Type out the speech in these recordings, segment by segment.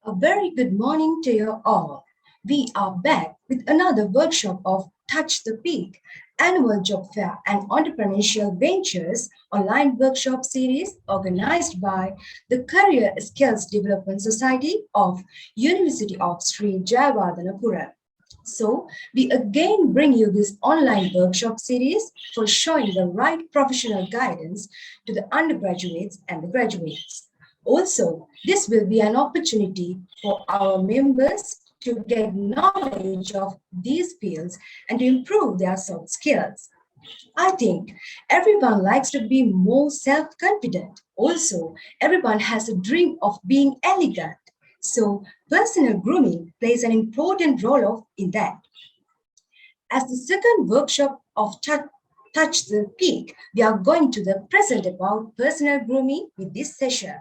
A very good morning to you all. We are back with another workshop of Touch the Peak, annual job fair and entrepreneurial ventures online workshop series organized by the Career Skills Development Society of University of Sri Jayawardhanapura. So, we again bring you this online workshop series for showing the right professional guidance to the undergraduates and the graduates. Also, this will be an opportunity for our members to get knowledge of these fields and to improve their soft skills. I think everyone likes to be more self confident. Also, everyone has a dream of being elegant. So, personal grooming plays an important in that. As the second workshop of Touch the Peak, we are going to the present about personal grooming with this session.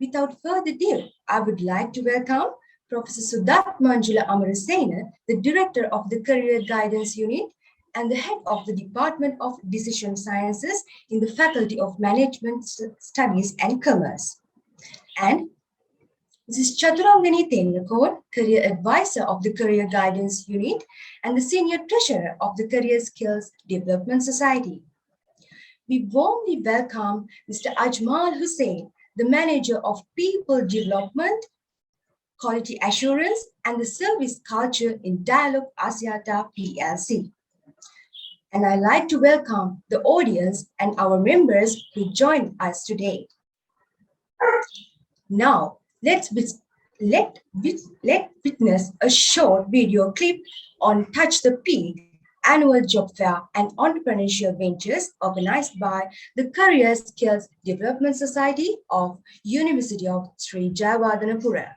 Without further ado, I would like to welcome Professor Sudat Manjula Amarasena, the Director of the Career Guidance Unit and the Head of the Department of Decision Sciences in the Faculty of Management Studies and Commerce. And Mrs. Chaturangani Tenakon, Career Advisor of the Career Guidance Unit and the Senior Treasurer of the Career Skills Development Society. We warmly welcome Mr. Ajmal Hussain, the Manager of People Development, Quality Assurance and the Service Culture in Dialogue Asiata PLC. And I'd like to welcome the audience and our members who joined us today. Now, let witness a short video clip on Touch the Peak, annual job fair and entrepreneurial ventures organized by the Career Skills Development Society of University of Sri Jayawardhanapura.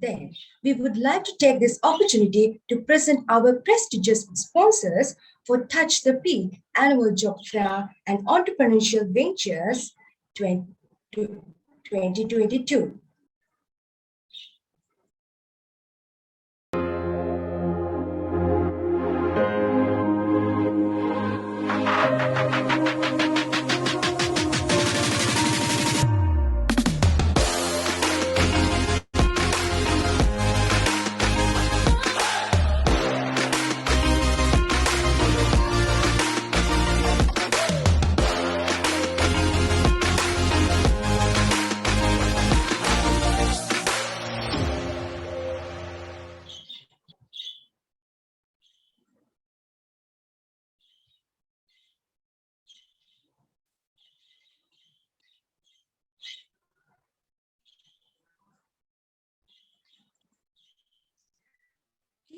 Then, we would like to take this opportunity to present our prestigious sponsors for Touch the Peak Annual Job Fair and Entrepreneurial Ventures 2022.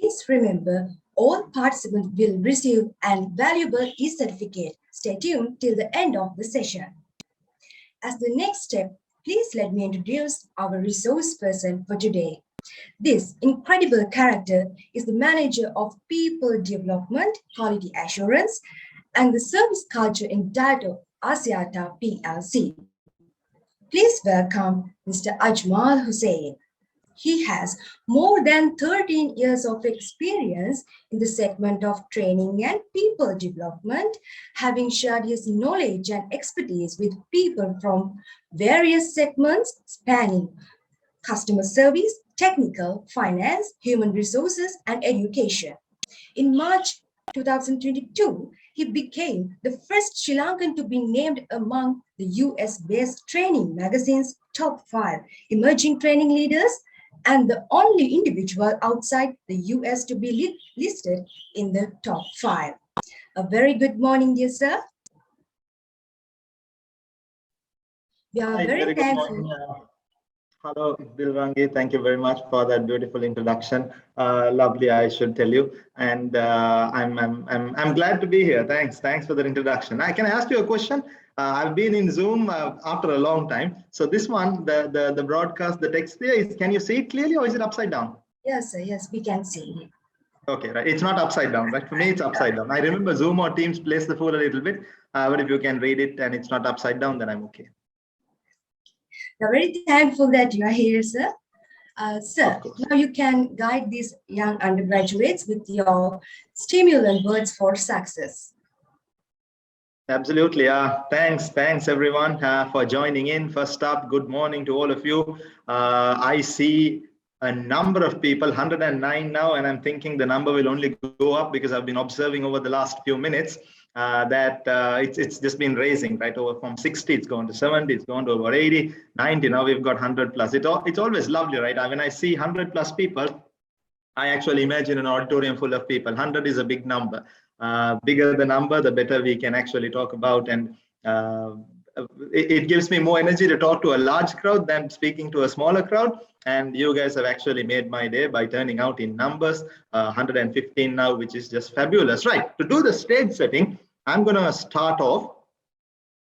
Please remember, all participants will receive a valuable e-certificate. Stay tuned till the end of the session. As the next step, please let me introduce our resource person for today. This incredible character is the Manager of People Development, Quality Assurance, and the Service Culture in Dialogue Asiata PLC. Please welcome Mr. Ajmal Hussain. He has more than 13 years of experience in the segment of training and people development, having shared his knowledge and expertise with people from various segments spanning customer service, technical, finance, human resources, and education. In March 2022, He became the first Sri Lankan to be named among the US-based training magazine's top 5 emerging training leaders and the only individual outside the US to be listed in the top 5. A very good morning, dear sir. We are Hi, very very good thankful. morning. Hello, Dilrangi. Thank you very much for that beautiful introduction. Lovely, I should tell you. And I'm glad to be here. Thanks for that introduction. Can I ask you a question? I've been in Zoom after a long time. So this one, the broadcast, the text there is. Can you see it clearly, or is it upside down? Yes, sir. Yes, we can see. Okay, right. It's not upside down, right? For me, it's upside down. I remember Zoom or Teams plays the fool a little bit, but if you can read it and it's not upside down, then I'm okay. We are very thankful that you are here, sir. Sir, now you can guide these young undergraduates with your stimulant words for success. Absolutely. Thanks everyone for joining in. First up, good morning to all of you. I see a number of people, 109 now, and I'm thinking the number will only go up because I've been observing over the last few minutes that it's just been raising, right? Over from 60, it's gone to 70, it's gone to over 80, 90. Now we've got 100 plus. It's always lovely, right? When I see 100 plus people, I actually imagine an auditorium full of people. 100 is a big number. Bigger the number, the better we can actually talk about. And it gives me more energy to talk to a large crowd than speaking to a smaller crowd. And you guys have actually made my day by turning out in numbers, 115 now, which is just fabulous. Right, to do the stage setting, I'm going to start off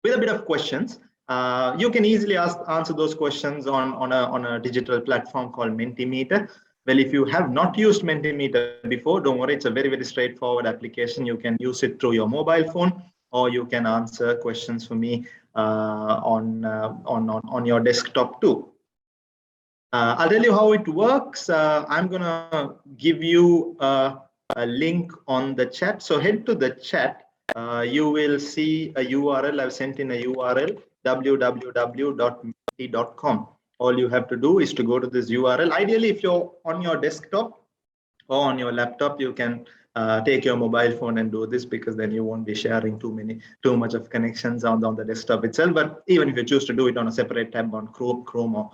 with a bit of questions. You can easily answer those questions on a digital platform called Mentimeter. Well, if you have not used Mentimeter before, don't worry, it's a very straightforward application. You can use it through your mobile phone, or you can answer questions for me on your desktop too. I'll tell you how it works. I'm gonna give you a link on the chat. So head to the chat. You will see a URL. I've sent in a URL, www.menti.com. All you have to do is to go to this URL. Ideally, if you're on your desktop or on your laptop, you can take your mobile phone and do this, because then you won't be sharing too much of connections on the desktop itself. But even if you choose to do it on a separate tab on Chrome or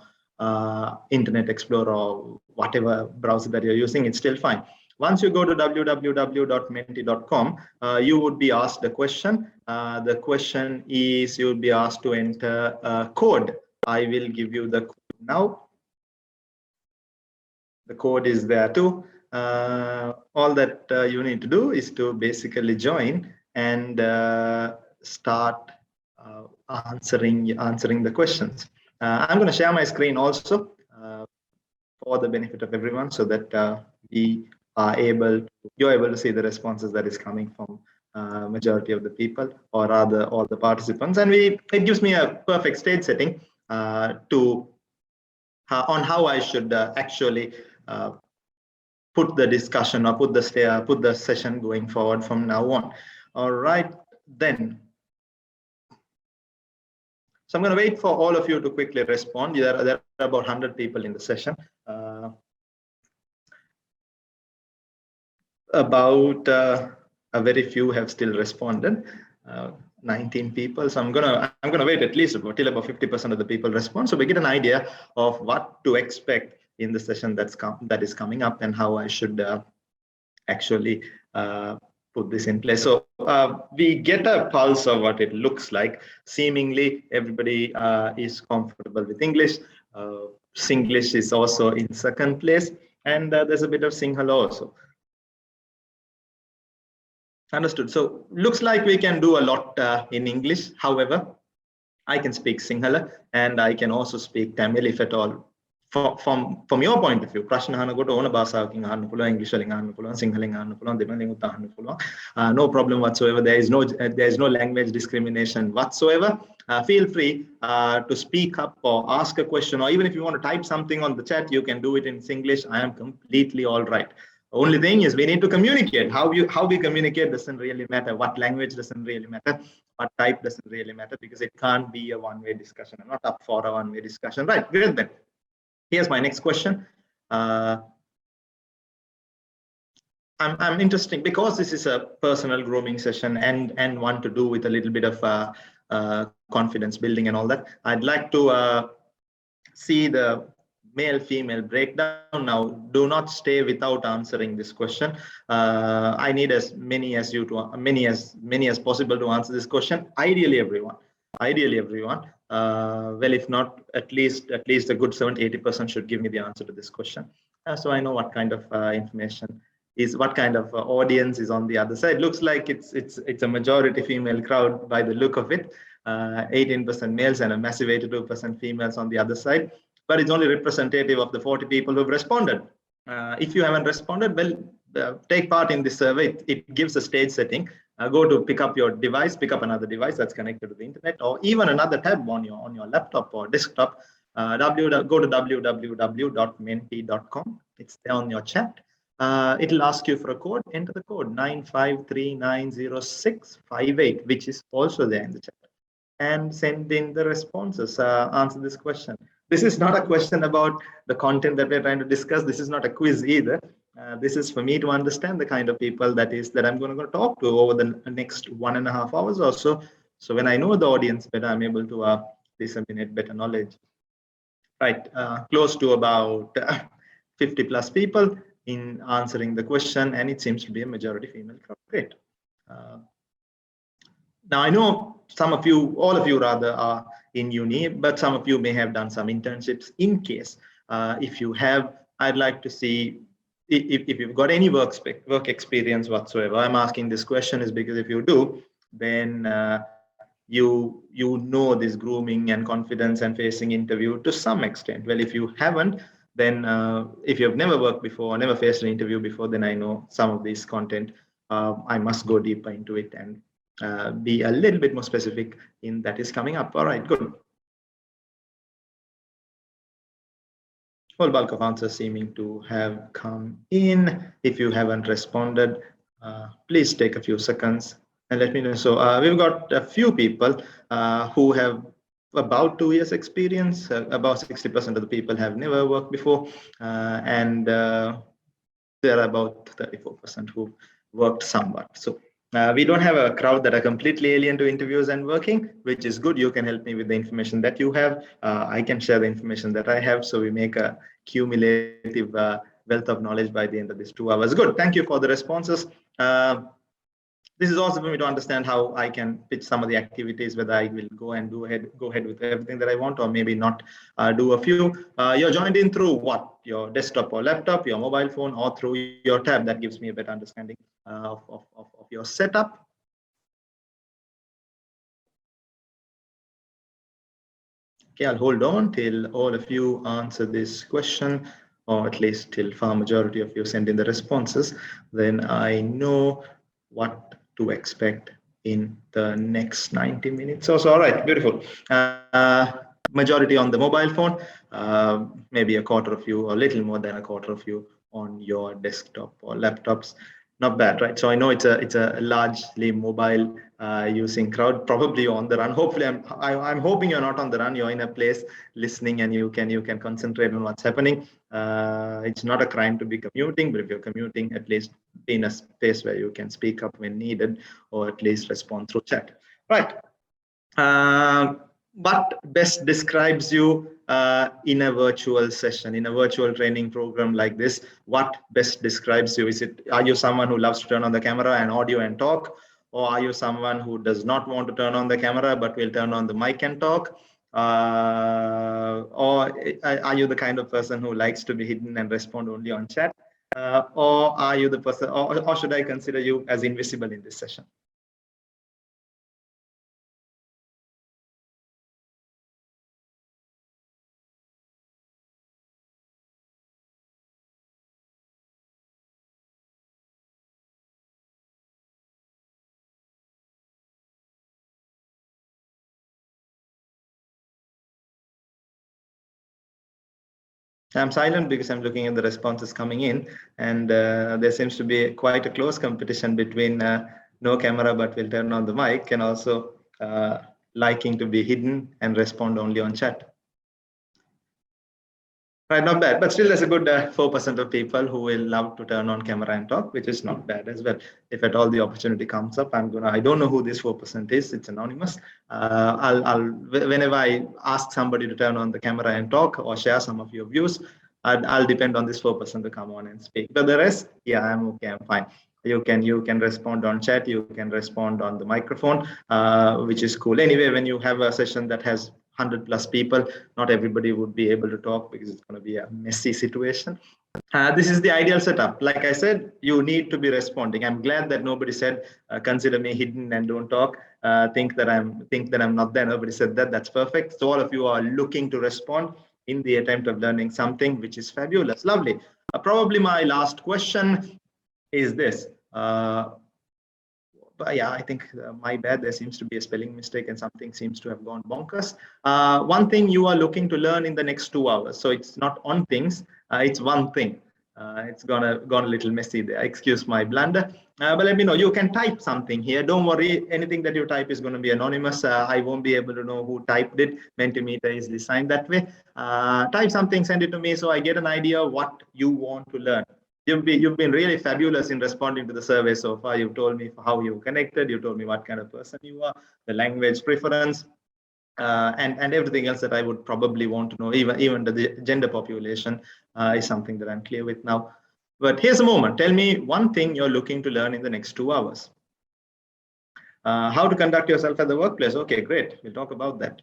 Internet Explorer or whatever browser that you're using, it's still fine. Once you go to www.menti.com, you would be asked a question. The question is, you will be asked to enter a code. I will give you the code now. The code is there too. All that you need to do is to basically join and start answering the questions. I'm going to share my screen also for the benefit of everyone, so that you're able to see the responses that is coming from majority of the people, or rather all the participants. And it gives me a perfect stage setting on how I should actually put the discussion or put the session going forward from now on. All right, then. So I'm going to wait for all of you to quickly respond. There are about 100 people in the session. About a very few have still responded. 19 people. So I'm gonna wait at least till about 50% of the people respond, so we get an idea of what to expect in the session that is coming up, and how I should actually put this in place. So we get a pulse of what it looks like. Seemingly everybody is comfortable with English. Singlish is also in second place, and there's a bit of Sinhala also. Understood. So looks like we can do a lot in English. However, I can speak Sinhala and I can also speak Tamil if at all. From your point of view, ප්‍රශ්න අහනකොට ඕන භාෂාවකින් අහන්න පුළුවන්, English වලින් අහන්න පුළුවන්, සිංහලෙන් අහන්න පුළුවන්, දෙමළෙන් උත් අහන්න පුළුවන්. No problem whatsoever. There is no language discrimination whatsoever. Feel free to speak up or ask a question, or even if you want to type something on the chat, you can do it in Singlish. I am completely all right. Only thing is we need to communicate. How we communicate doesn't really matter. What language doesn't really matter. What type doesn't really matter, because it can't be a one-way discussion. I'm not up for a one-way discussion. Right, great then. Here's my next question. I'm interesting because this is a personal grooming session and one to do with a little bit of confidence building and all that. I'd like to see the male female breakdown. Now do not stay without answering this question. I need as many as you to many as possible to answer this question. Ideally everyone. Well, if not, at least a good 70-80% should give me the answer to this question, so I know what kind of information is, what kind of audience is on the other side. Looks like it's a majority female crowd by the look of it. 18% males and a massive 82% females on the other side, but it's only representative of the 40 people who've responded. If you haven't responded, well, take part in this survey. It gives a stage setting. Go to pick up your device, pick up another device that's connected to the internet, or even another tab on your laptop or desktop. Go to www.menti.com. It's there on your chat. It'll ask you for a code. Enter the code 9539068, which is also there in the chat, and send in the responses. Answer this question. This is not a question about the content that we're trying to discuss. This is not a quiz either. This is for me to understand the kind of people that I'm going to talk to over the next 1.5 hours or so. So when I know the audience better, I'm able to disseminate better knowledge. Right, close to about 50 plus people in answering the question, and it seems to be a majority female crowd. Great. Now I know some of you, all of you rather, are in uni, but some of you may have done some internships. In case if you have, I'd like to see if you've got any work experience whatsoever. I'm asking this question is because if you do, then you know this grooming and confidence and facing interview to some extent. Well, if you haven't, then if you've never worked before or never faced an interview before, then I know some of this content. I must go deeper into it and be a little bit more specific in that is coming up. All right, good. Whole bulk of answers seeming to have come in. If you haven't responded, please take a few seconds and let me know. So we've got a few people who have about 2 years experience. About 60% of the people have never worked before, and there are about 34% who worked somewhat. So we don't have a crowd that are completely alien to interviews and working, which is good. You can help me with the information that you have. I can share the information that I have. So we make a cumulative wealth of knowledge by the end of these 2 hours. Good. Thank you for the responses. This is also for me to understand how I can pitch some of the activities, whether I will go ahead with everything that I want, or maybe not do a few. You're joined in through what? Your desktop or laptop, your mobile phone, or through your tab. That gives me a better understanding of your setup. Okay, I'll hold on till all of you answer this question, or at least till far majority of you send in the responses. Then I know what to expect in the next 90 minutes or so. All right, beautiful. Majority on the mobile phone, maybe a quarter of you, or a little more than a quarter of you on your desktop or laptops. Not bad, right? So I know it's a largely mobile using crowd, probably on the run. Hopefully, I'm hoping you're not on the run. You're in a place listening, and you can concentrate on what's happening. It's not a crime to be commuting, but if you're commuting, at least be in a space where you can speak up when needed, or at least respond through chat. Right. What best describes you in a virtual session, in a virtual training program like this? What best describes you? Are you someone who loves to turn on the camera and audio and talk? Or are you someone who does not want to turn on the camera but will turn on the mic and talk? Or are you the kind of person who likes to be hidden and respond only on chat? Or are you the person, or should I consider you as invisible in this session? I'm silent because I'm looking at the responses coming in, and there seems to be quite a close competition between no camera but will turn on the mic, and also liking to be hidden and respond only on chat. Right, not bad, but still there's a good 4% of people who will love to turn on camera and talk, which is not bad as well. If at all the opportunity comes up, I don't know who this 4% is, it's anonymous. Whenever I ask somebody to turn on the camera and talk or share some of your views, I'll depend on this 4% to come on and speak. But the rest, yeah, I'm okay, I'm fine. You can respond on chat, you can respond on the microphone, which is cool. Anyway, when you have a session that has 100 plus people, not everybody would be able to talk because it's going to be a messy situation. This is the ideal setup. Like I said, you need to be responding. I'm glad that nobody said, consider me hidden and don't talk. Think that I'm not there. Nobody said that. That's perfect. So all of you are looking to respond in the attempt of learning something, which is fabulous. Lovely. Probably my last question is this. But yeah, I think my bad. There seems to be a spelling mistake and something seems to have gone bonkers. One thing you are looking to learn in the next 2 hours. So it's not on things, it's one thing. It's gone a little messy there. Excuse my blunder. But let me know. You can type something here. Don't worry. Anything that you type is going to be anonymous. I won't be able to know who typed it. Mentimeter is designed that way. Type something, send it to me so I get an idea what you want to learn. You've been really fabulous in responding to the survey so far. You've told me how you connected. You told me what kind of person you are, the language preference, and everything else that I would probably want to know. Even the gender population is something that I'm clear with now. But here's a moment. Tell me one thing you're looking to learn in the next 2 hours. How to conduct yourself at the workplace. Okay, great. We'll talk about that.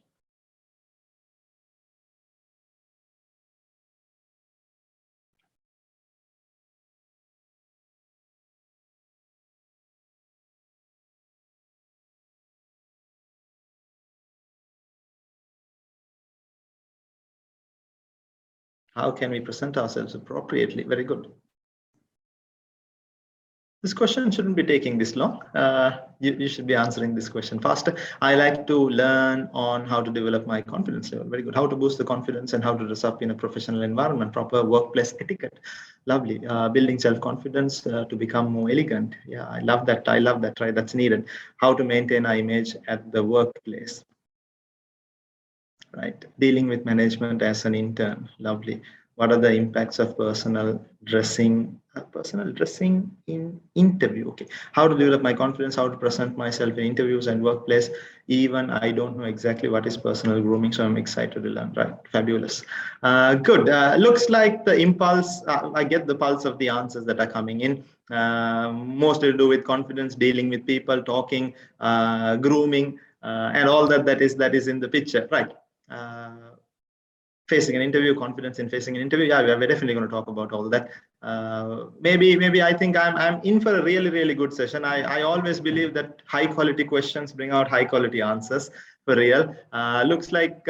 How can we present ourselves appropriately? Very good. This question shouldn't be taking this long. You should be answering this question faster. I like to learn on how to develop my confidence level. Very good. How to boost the confidence and how to dress up in a professional environment, proper workplace etiquette. Lovely. Building self-confidence to become more elegant. Yeah, I love that. I love that. Right. That's needed. How to maintain our image at the workplace. Right. Dealing with management as an intern. Lovely. What are the impacts of personal dressing in interview? Okay. How to develop my confidence, how to present myself in interviews and workplace. Even I don't know exactly what is personal grooming, so I'm excited to learn. Right. Fabulous. Good. Looks like the impulse, I get the pulse of the answers that are coming in. Mostly to do with confidence, dealing with people, talking, grooming, and all that is in the picture. Right. Facing an interview, confidence in facing an interview. Yeah, we're definitely going to talk about all that. Maybe I think I'm in for a really good session. I always believe that high quality questions bring out high quality answers for real. Looks like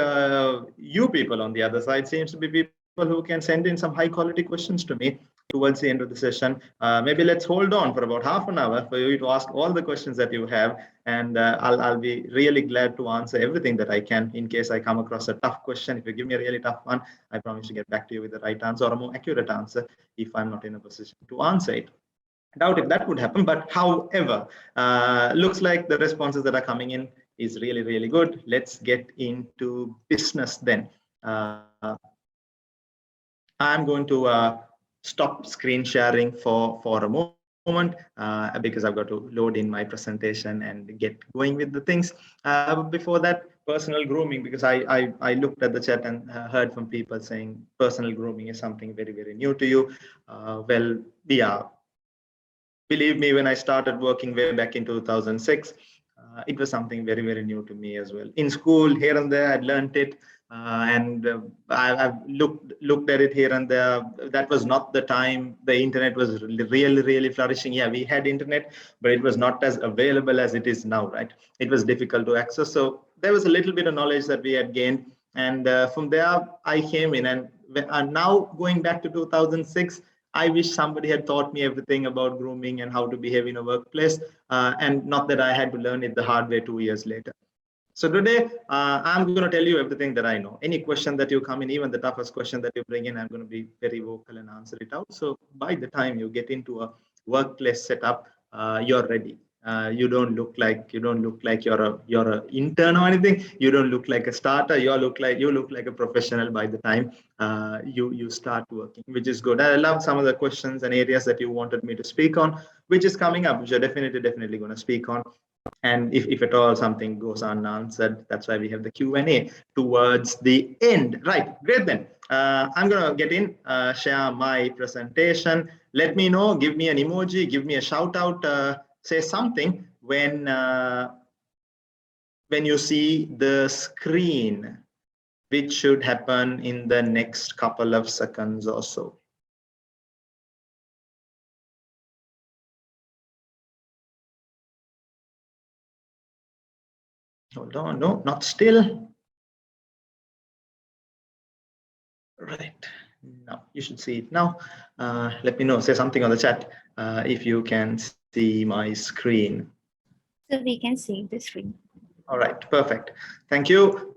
you people on the other side seems to be people who can send in some high quality questions to me towards the end of the session. Maybe let's hold on for about half an hour for you to ask all the questions that you have, and I'll be really glad to answer everything that I can. In case I come across a tough question, if you give me a really tough one, I promise to get back to you with the right answer or a more accurate answer if I'm not in a position to answer it. Doubt if that would happen, but however, looks like the responses that are coming in is really good. Let's get into business then. I'm going to stop screen sharing for a moment because I've got to load in my presentation and get going with the things. Before that, personal grooming, because I looked at the chat and heard from people saying personal grooming is something very new to you. Well, yeah, believe me, when I started working way back in 2006, it was something very new to me as well. In school, here and there, I'd learned it, and I've looked at it here and there. That was not the time the internet was really flourishing. Yeah, we had internet, but it was not as available as it is now, right? It was difficult to access. So there was a little bit of knowledge that we had gained, and from there I came in, and now going back to 2006. I wish somebody had taught me everything about grooming and how to behave in a workplace, and not that I had to learn it the hard way 2 years later. So today, I'm going to tell you everything that I know. Any question that you come in, even the toughest question that you bring in, I'm going to be very vocal and answer it out. So by the time you get into a workplace setup, you're ready. You don't look like you're a intern or anything. You don't look like a starter. You look like a professional by the time you start working, which is good. I love some of the questions and areas that you wanted me to speak on, which is coming up, which are definitely going to speak on. And if at all something goes unanswered, that's why we have the Q&A towards the end. Right, great then. I'm going to get in, share my presentation. Let me know, give me an emoji, give me a shout out, say something when you see the screen, which should happen in the next couple of seconds or so. Hold on, no, not still. Right, now you should see it now. Let me know, say something on the chat if you can see my screen. So we can see the screen. All right, perfect. Thank you.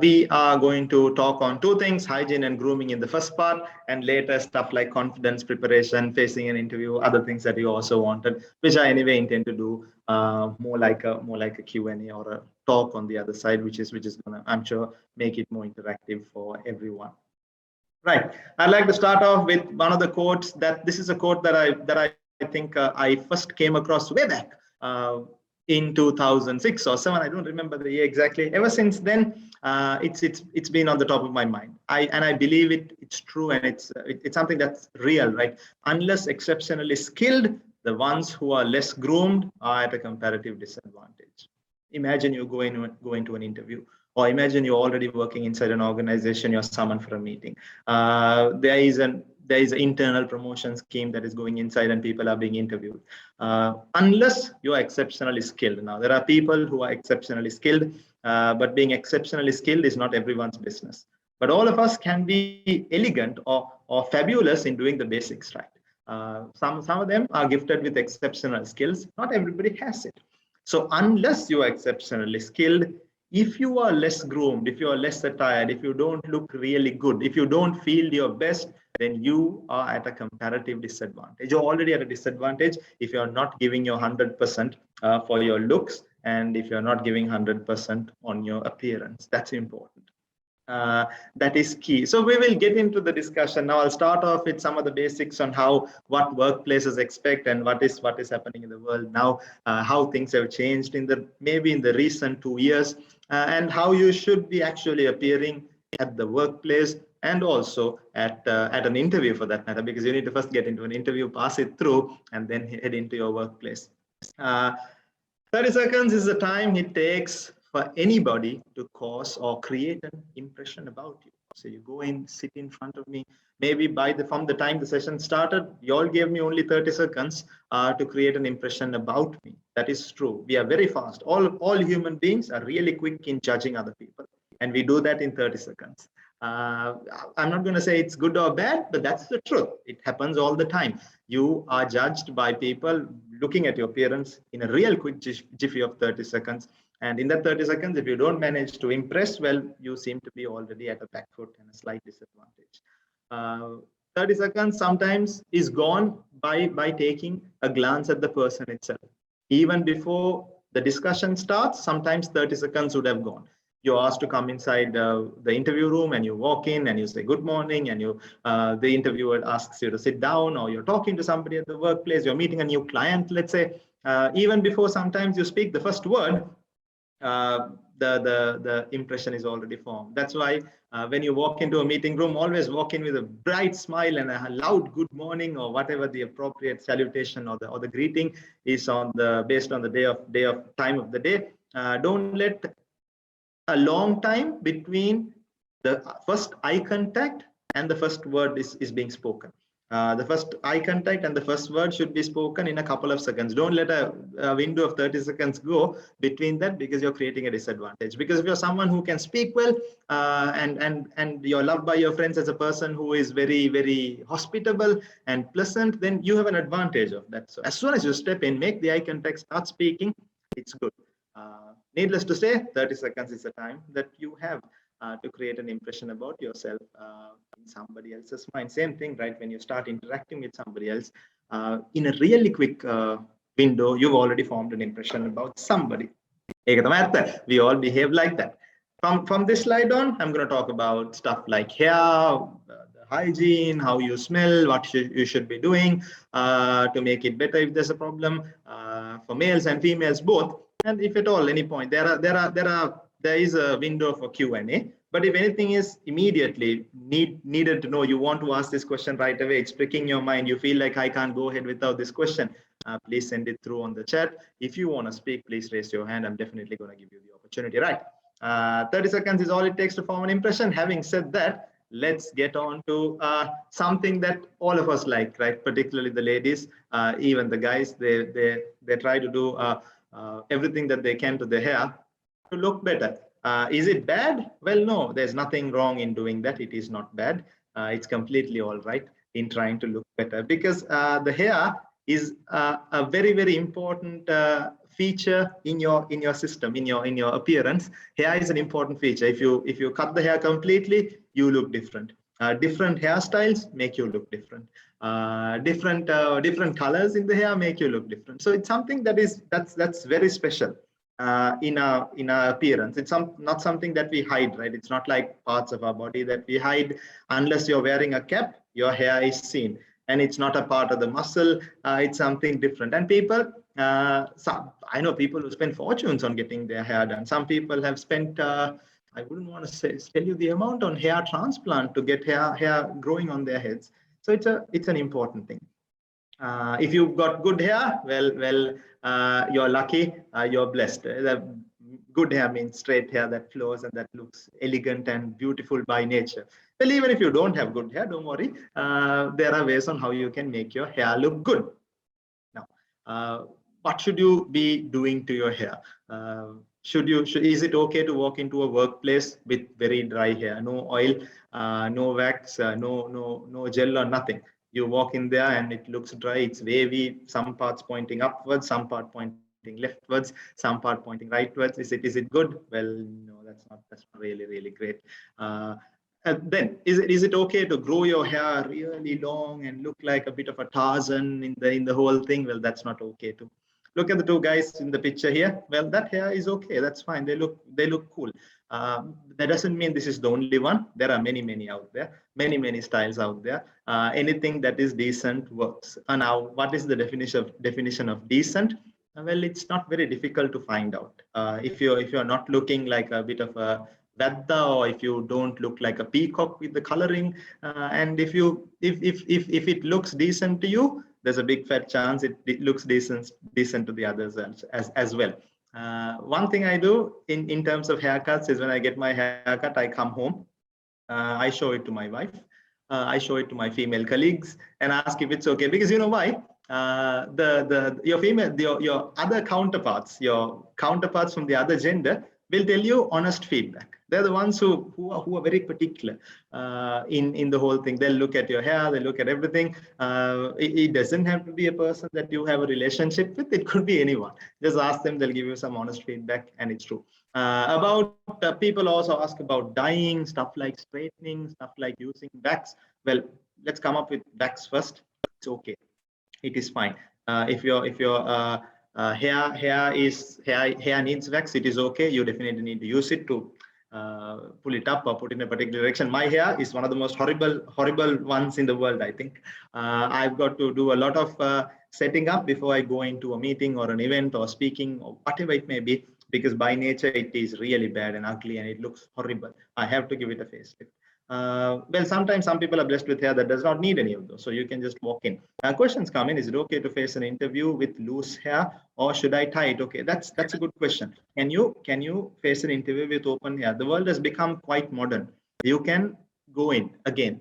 We are going to talk on two things, hygiene and grooming in the first part, and later stuff like confidence, preparation, facing an interview, other things that you also wanted, which I anyway intend to do more like a Q&A or a talk on the other side, which is gonna, I'm sure, make it more interactive for everyone. Right. I'd like to start off with one of the quotes that this is a quote that I think I first came across way back in 2006 or 7. I don't remember the year exactly. Ever since then, it's been on the top of my mind. I believe it's true, and it's something that's real, right? Unless exceptionally skilled, the ones who are less groomed are at a comparative disadvantage. Imagine you go into an interview, or imagine you're already working inside an organization, you're summoned for a meeting. There is an internal promotion scheme that is going inside and people are being interviewed. Unless you are exceptionally skilled. Now, there are people who are exceptionally skilled, but being exceptionally skilled is not everyone's business. But all of us can be elegant or fabulous in doing the basics right. Some of them are gifted with exceptional skills. Not everybody has it. So unless you are exceptionally skilled, if you are less groomed, if you are less attired, if you don't look really good, if you don't feel your best, then you are at a comparative disadvantage. You're already at a disadvantage if you're not giving your 100% for your looks, and if you're not giving 100% on your appearance. That's important. That is key. So we will get into the discussion now. I'll start off with some of the basics on what workplaces expect and what is happening in the world now, how things have changed maybe in the recent 2 years, and how you should be actually appearing at the workplace and also at an interview for that matter, because you need to first get into an interview, pass it through, and then head into your workplace. 30 seconds is the time it takes for anybody to cause or create an impression about you. So you go in, sit in front of me. Maybe from the time the session started, you all gave me only 30 seconds to create an impression about me. That is true. We are very fast. All human beings are really quick in judging other people. And we do that in 30 seconds. I'm not going to say it's good or bad, but that's the truth. It happens all the time. You are judged by people looking at your appearance in a real quick jiffy of 30 seconds. And in that 30 seconds, if you don't manage to impress, well, you seem to be already at a back foot and a slight disadvantage. 30 seconds sometimes is gone by taking a glance at the person itself. Even before the discussion starts, sometimes 30 seconds would have gone. You're asked to come inside the interview room, and you walk in and you say good morning, and the interviewer asks you to sit down, or you're talking to somebody at the workplace, you're meeting a new client, let's say. Even before sometimes you speak the first word, the impression is already formed. That's why when you walk into a meeting room, always walk in with a bright smile and a loud good morning, or whatever the appropriate salutation or the greeting is based on the time of the day. Don't let a long time between the first eye contact and the first word is being spoken. The first eye contact and the first word should be spoken in a couple of seconds. Don't let a window of 30 seconds go between that, because you're creating a disadvantage. Because if you're someone who can speak well and you're loved by your friends as a person who is very, very hospitable and pleasant, then you have an advantage of that. So as soon as you step in, make the eye contact, start speaking, it's good. Needless to say, 30 seconds is the time that you have to create an impression about yourself in somebody else's mind. Same thing, right? When you start interacting with somebody else, in a really quick window, you've already formed an impression about somebody. We all behave like that. From this slide on, I'm going to talk about stuff like hair, the hygiene, how you smell, what you should be doing to make it better if there's a problem for males and females both. And if at all any point there is a window for Q&A. But if anything is immediately needed to know, you want to ask this question right away, it's pricking your mind, you feel like I can't go ahead without this question, please send it through on the chat. If you want to speak, please raise your hand. I'm definitely going to give you the opportunity. Right. 30 seconds is all it takes to form an impression. Having said that, let's get on to something that all of us like, right? Particularly the ladies, even the guys, they try to do everything that they can to their hair to look better. Is it bad? Well, no, there's nothing wrong in doing that. It is not bad. It's completely all right in trying to look better, because the hair is a very important feature in your system, in your appearance. Hair is an important feature. If you cut the hair completely, you look different. Different hairstyles make you look different. Different colors in the hair make you look different. So it's something that's very special in our appearance. It's not something that we hide, right? It's not like parts of our body that we hide. Unless you're wearing a cap, your hair is seen, and it's not a part of the muscle. It's something different. And people, I know people who spend fortunes on getting their hair done. Some people have spent I wouldn't want to tell you the amount on hair transplant to get hair growing on their heads. So it's an important thing. If you've got good hair, well, you're lucky, you're blessed. Good hair means straight hair that flows and that looks elegant and beautiful by nature. Well, even if you don't have good hair, don't worry. There are ways on how you can make your hair look good. Now, what should you be doing to your hair? Is it okay to walk into a workplace with very dry hair, no oil, no wax, no gel or nothing? You walk in there and it looks dry, it's wavy, some parts pointing upwards, some part pointing leftwards, some part pointing rightwards. Is it good? Well, no, that's not really great. Then is it okay to grow your hair really long and look like a bit of a Tarzan in the whole thing? Well, that's not okay too. Look at the two guys in the picture here. Well, that hair is okay. That's fine. They look cool. That doesn't mean this is the only one. There are many out there. Many styles out there. Anything that is decent works. Now, what is the definition of decent? Well, it's not very difficult to find out. If you're not looking like a bit of a Vedda, or if you don't look like a peacock with the coloring, and if it looks decent to you, there's a big fat chance it looks decent to the others as well. One thing I do in terms of haircuts is when I get my haircut, I come home, I show it to my wife, I show it to my female colleagues and ask if it's okay, because you know why? Your other counterparts, from the other gender will tell you honest feedback. They're the ones who are very particular in the whole thing. They'll look at your hair, they look at everything. It doesn't have to be a person that you have a relationship with. It could be anyone. Just ask them, they'll give you some honest feedback, and it's true. People also ask about dyeing, stuff like straightening, stuff like using wax. Well, let's come up with wax first. It's okay. It is fine. If your hair needs wax, it is okay. You definitely need to use it to pull it up or put in a particular direction. My hair is one of the most horrible ones in the world, I think. I've got to do a lot of setting up before I go into a meeting or an event or speaking or whatever it may be, because by nature it is really bad and ugly and it looks horrible. I have to give it a facelift. Well, sometimes some people are blessed with hair that does not need any of those, so you can just walk in. Questions come in: is it okay to face an interview with loose hair, or should I tie it? Okay, that's a good question. Can you face an interview with open hair? The world has become quite modern. You can go in again.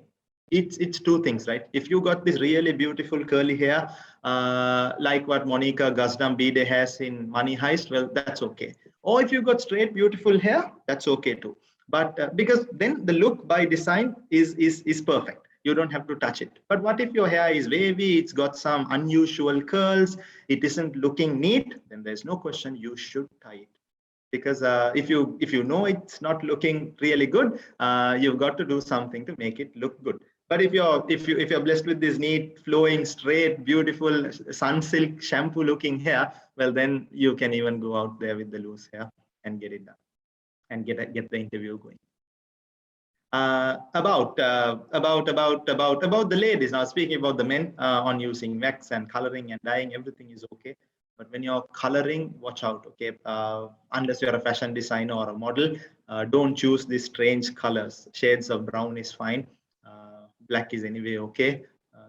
It's two things, right? If you got this really beautiful curly hair, like what Monica Gazdam Bide has in Money Heist, well, that's okay. Or if you got straight beautiful hair, that's okay too. But because then the look by design is perfect. You don't have to touch it. But what if your hair is wavy, it's got some unusual curls, it isn't looking neat, then there's no question you should tie it. Because if you know it's not looking really good, you've got to do something to make it look good. But if you're blessed with this neat, flowing, straight, beautiful sunsilk shampoo looking hair, well, then you can even go out there with the loose hair and get it done and get the interview going. About the ladies. Now, speaking about the men, on using wax and coloring and dyeing, everything is okay. But when you're coloring, watch out, okay? Unless you're a fashion designer or a model, don't choose these strange colors. Shades of brown is fine. Black is anyway okay.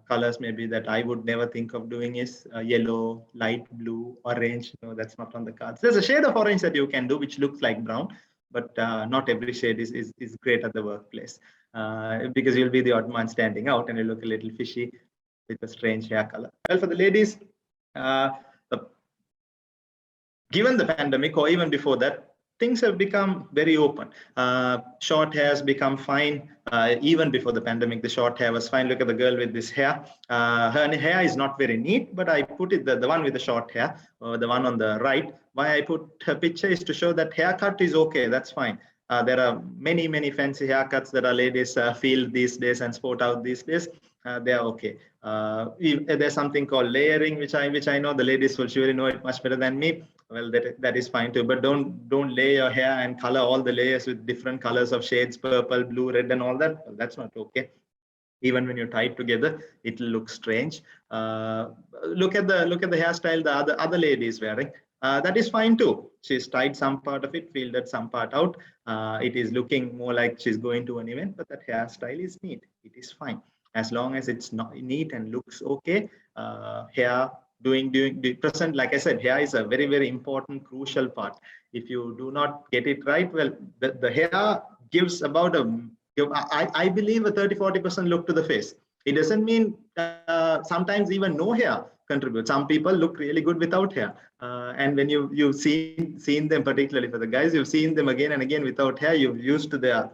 Colors maybe that I would never think of doing is yellow, light blue, orange. No, that's not on the cards. There's a shade of orange that you can do, which looks like brown, but not every shade is great at the workplace, because you'll be the odd man standing out and you look a little fishy with a strange hair color. Well, for the ladies, uh, given the pandemic or even before that, things have become very open. Short hair has become fine. Even before the pandemic, the short hair was fine. Look at the girl with this hair. Her hair is not very neat, but I put it, the one with the short hair, the one on the right. Why I put her picture is to show that haircut is okay. That's fine. There are many fancy haircuts that our ladies feel these days and sport out these days. They are okay. There's something called layering, which I know the ladies will surely know it much better than me. Well, that is fine too, but don't lay your hair and color all the layers with different colors of shades, purple, blue, red, and all that. Well, that's not okay. Even when you tie it together, it will look strange. Look at the hairstyle the other lady is wearing. That is fine too. She's tied some part of it, fielded some part out. It is looking more like she's going to an event, but that hairstyle is neat. It is fine as long as it's not neat and looks okay. Hair doing present, like I said, hair is a very important, crucial part. If you do not get it right, well, the hair gives about I believe a 30-40% look to the face. It doesn't mean sometimes even no hair contributes. Some people look really good without hair, and when you've seen them, particularly for the guys, you've seen them again and again without hair. You've used to their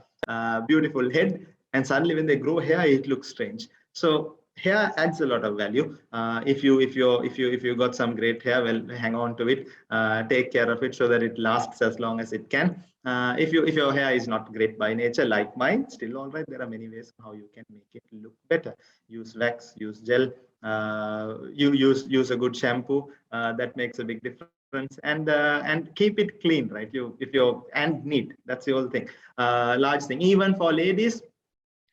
beautiful head, and suddenly when they grow hair, it looks strange. So hair adds a lot of value. If you got some great hair, well, hang on to it, take care of it so that it lasts as long as it can. If your hair is not great by nature, like mine, still all right. There are many ways how you can make it look better. Use wax, use gel, you use a good shampoo. That makes a big difference. And keep it clean, right? And neat. That's the whole thing. Large thing, even for ladies.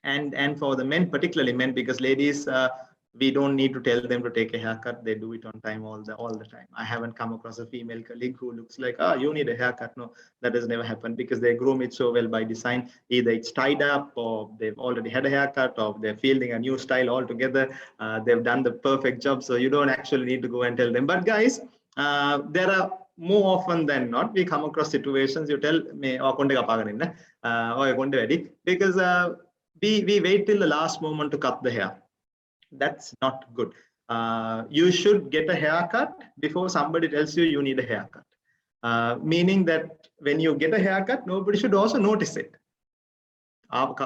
And for the men, particularly men, because ladies, we don't need to tell them to take a haircut. They do it on time all the time. I haven't come across a female colleague who looks like, you need a haircut. No, that has never happened, because they groom it so well by design. Either it's tied up, or they've already had a haircut, or they're fielding a new style altogether. They've done the perfect job, so you don't actually need to go and tell them. But guys, there are more often than not, we come across situations. You tell me, because we wait till the last moment to cut the hair. That's not good. You should get a haircut before somebody tells you need a haircut. Meaning that when you get a haircut, nobody should also notice it. That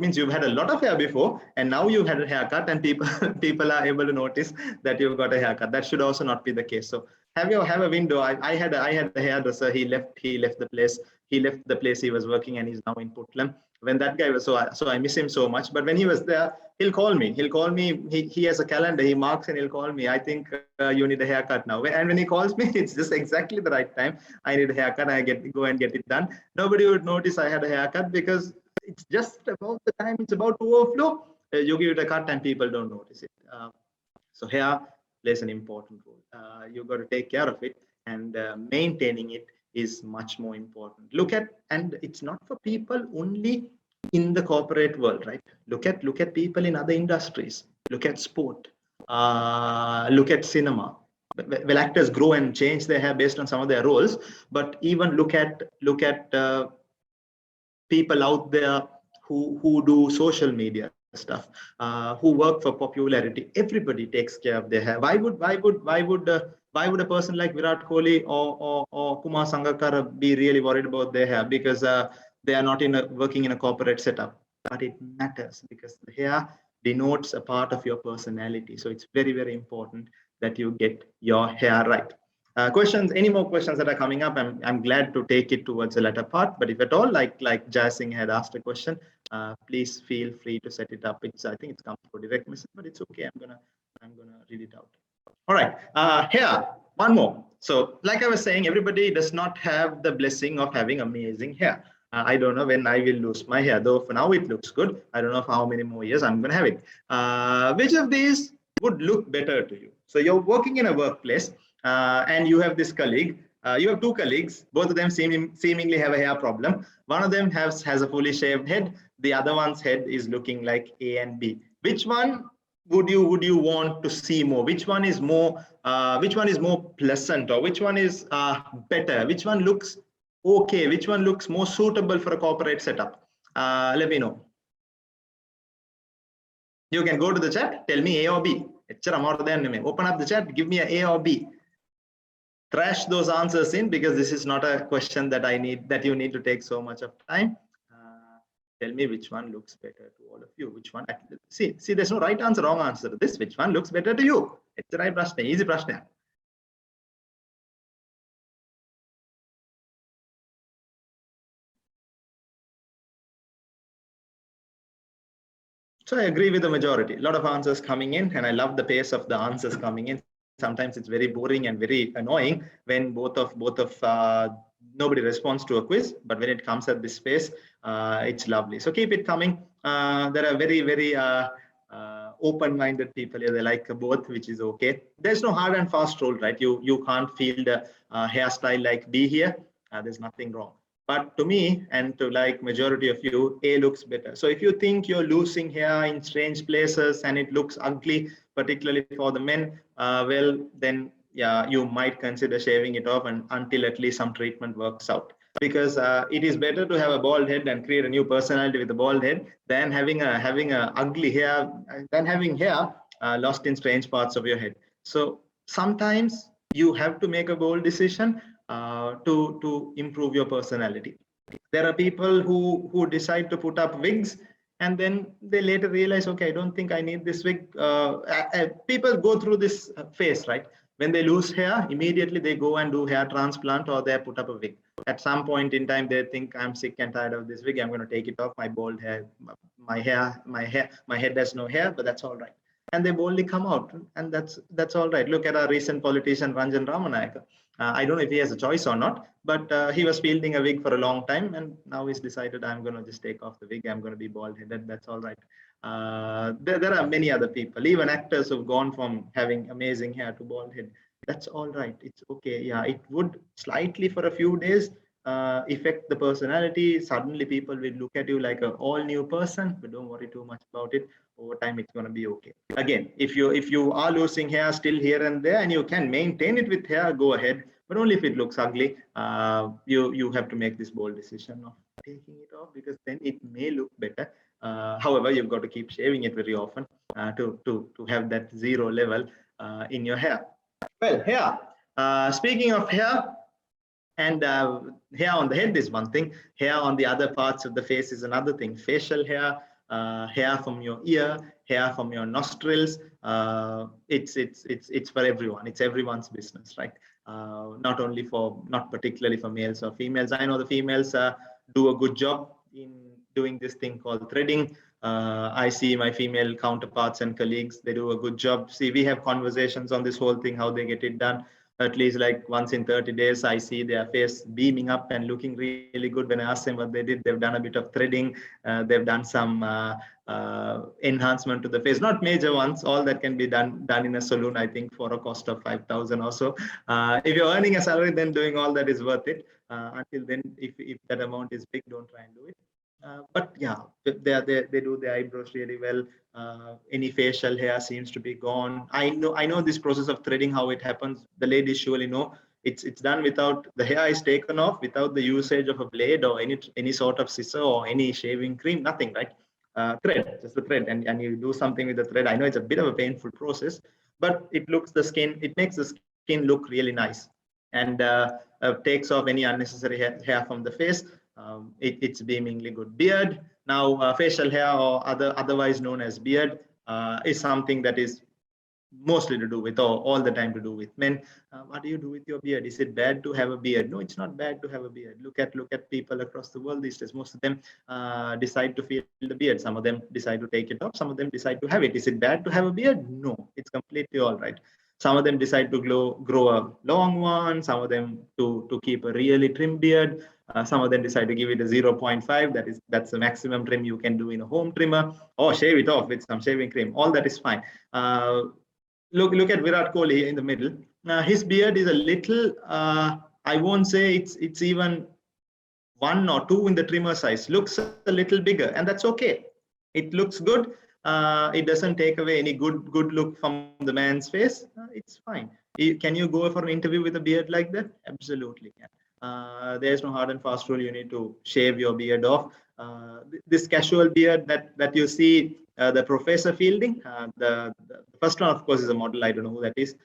means you've had a lot of hair before, and now you've had a haircut, and people are able to notice that you've got a haircut. That should also not be the case. So have a window. I had a hairdresser. He left the place. He left the place he was working, and he's now in Portland. When that guy was so I miss him so much. But when he was there, he'll call me. He has a calendar. He marks and he'll call me. I think you need a haircut now. And when he calls me, it's just exactly the right time. I need a haircut. I go and get it done. Nobody would notice I had a haircut, because it's just about the time it's about to overflow. You give it a cut and people don't notice it. So hair plays an important role. You've got to take care of it, and maintaining it is much more important. And it's not for people only in the corporate world, right? Look at people in other industries. Look at sport. Look at cinema. Well, actors grow and change their hair based on some of their roles, but even look at people out there who do social media stuff, who work for popularity. Everybody takes care of their hair. Why would a person like Virat Kohli or Kumar Sangakkara be really worried about their hair? Because they are not working in a corporate setup. But it matters, because the hair denotes a part of your personality. So it's very important that you get your hair right. Questions? Any more questions that are coming up? I'm glad to take it towards the latter part. But if at all, like Jai Singh had asked a question, please feel free to set it up. I think it's come through direct message, but it's okay. I'm gonna read it out. All right, hair, one more. So like I was saying, everybody does not have the blessing of having amazing hair. I don't know when I will lose my hair, though for now it looks good. I don't know for how many more years I'm going to have it. Which of these would look better to you? So you're working in a workplace and you have this colleague. You have two colleagues. Both of them seemingly have a hair problem. One of them has a fully shaved head. The other one's head is looking like A and B. Which one would you want to see more? Which one is more pleasant, or which one is better? Which one looks okay? Which one looks more suitable for a corporate setup? Let me know. You can go to the chat, tell me A or B. Open up the chat, give me a or B. Trash those answers in, because this is not a question that you need to take so much of time. Tell me which one looks better to all of you. Which one? See, there's no right answer, wrong answer to this. Which one looks better to you? It's the right prashna, easy prashna. So I agree with the majority. A lot of answers coming in, and I love the pace of the answers coming in. Sometimes it's very boring and very annoying when nobody responds to a quiz, but when it comes at this pace, it's lovely. So keep it coming. There are very open-minded people here. They like both, which is okay. There's no hard and fast rule, right? You can't feel the hairstyle like B here. There's nothing wrong. But to me, and to like majority of you, A looks better. So if you think you're losing hair in strange places and it looks ugly, particularly for the men, well, then yeah, you might consider shaving it off until at least some treatment works out. Because it is better to have a bald head and create a new personality with a bald head than having a ugly hair, than having hair lost in strange parts of your head. So sometimes you have to make a bold decision to improve your personality. There are people who decide to put up wigs, and then they later realize, okay, I don't think I need this wig. People go through this phase, right? When they lose hair, immediately they go and do hair transplant, or they put up a wig. At some point in time, they think, I'm sick and tired of this wig. I'm going to take it off. My bald hair, my head has no hair, but that's all right. And they boldly come out, and that's all right. Look at our recent politician Ranjan Ramanayaka. I don't know if he has a choice or not, but he was fielding a wig for a long time, and now he's decided, I'm going to just take off the wig. I'm going to be bald-headed. That's all right. There are many other people, even actors who've gone from having amazing hair to bald head. That's all right. It's okay. Yeah, it would slightly for a few days affect the personality. Suddenly people will look at you like an all new person, but don't worry too much about it. Over time it's going to be okay. Again, if you are losing hair still here and there, and you can maintain it with hair, go ahead, but only if it looks ugly. You have to make this bold decision of taking it off, because then it may look better. However, you've got to keep shaving it very often to have that zero level in your hair. Well, hair. Speaking of hair, and hair on the head is one thing. Hair on the other parts of the face is another thing. Facial hair, hair from your ear, hair from your nostrils. It's for everyone. It's everyone's business, right? Not particularly for males or females. I know the females do a good job in doing this thing called threading. I see my female counterparts and colleagues, they do a good job. See, we have conversations on this whole thing, how they get it done. At least like once in 30 days, I see their face beaming up and looking really good. When I ask them what they did, they've done a bit of threading. They've done some enhancement to the face, not major ones. All that can be done in a salon, I think, for a cost of 5,000 or so. If you're earning a salary, then doing all that is worth it. Until then, if that amount is big, don't try and do it. But yeah, they do the eyebrows really well. Any facial hair seems to be gone. I know this process of threading, how it happens. The ladies surely know. It's done without, the hair is taken off without the usage of a blade or any sort of scissor or any shaving cream, nothing, right? Thread, just the thread, and you do something with the thread. I know it's a bit of a painful process, but it makes the skin look really nice, and takes off any unnecessary hair from the face. It's beamingly good. Beard, now facial hair, or otherwise known as beard, is something that is mostly to do with, or all the time to do with men. What do you do with your beard? Is it bad to have a beard? No, it's not bad to have a beard. Look at people across the world these days. Most of them decide to feel the beard. Some of them decide to take it off. Some of them decide to have it. Is it bad to have a beard? No, it's completely all right. Some of them decide to grow a long one. Some of them to keep a really trim beard. Some of them decide to give it a 0.5. That's the maximum trim you can do in a home trimmer, or shave it off with some shaving cream. All that is fine. Look at Virat Kohli in the middle. His beard is a little. I won't say it's even 1 or 2 in the trimmer size. Looks a little bigger, and that's okay. It looks good. It doesn't take away any good look from the man's face. It's fine. Can you go for an interview with a beard like that? Absolutely can. There's no hard and fast rule. You need to shave your beard off. This casual beard that you see the Professor fielding, the first one, of course, is a model. I don't know who that is.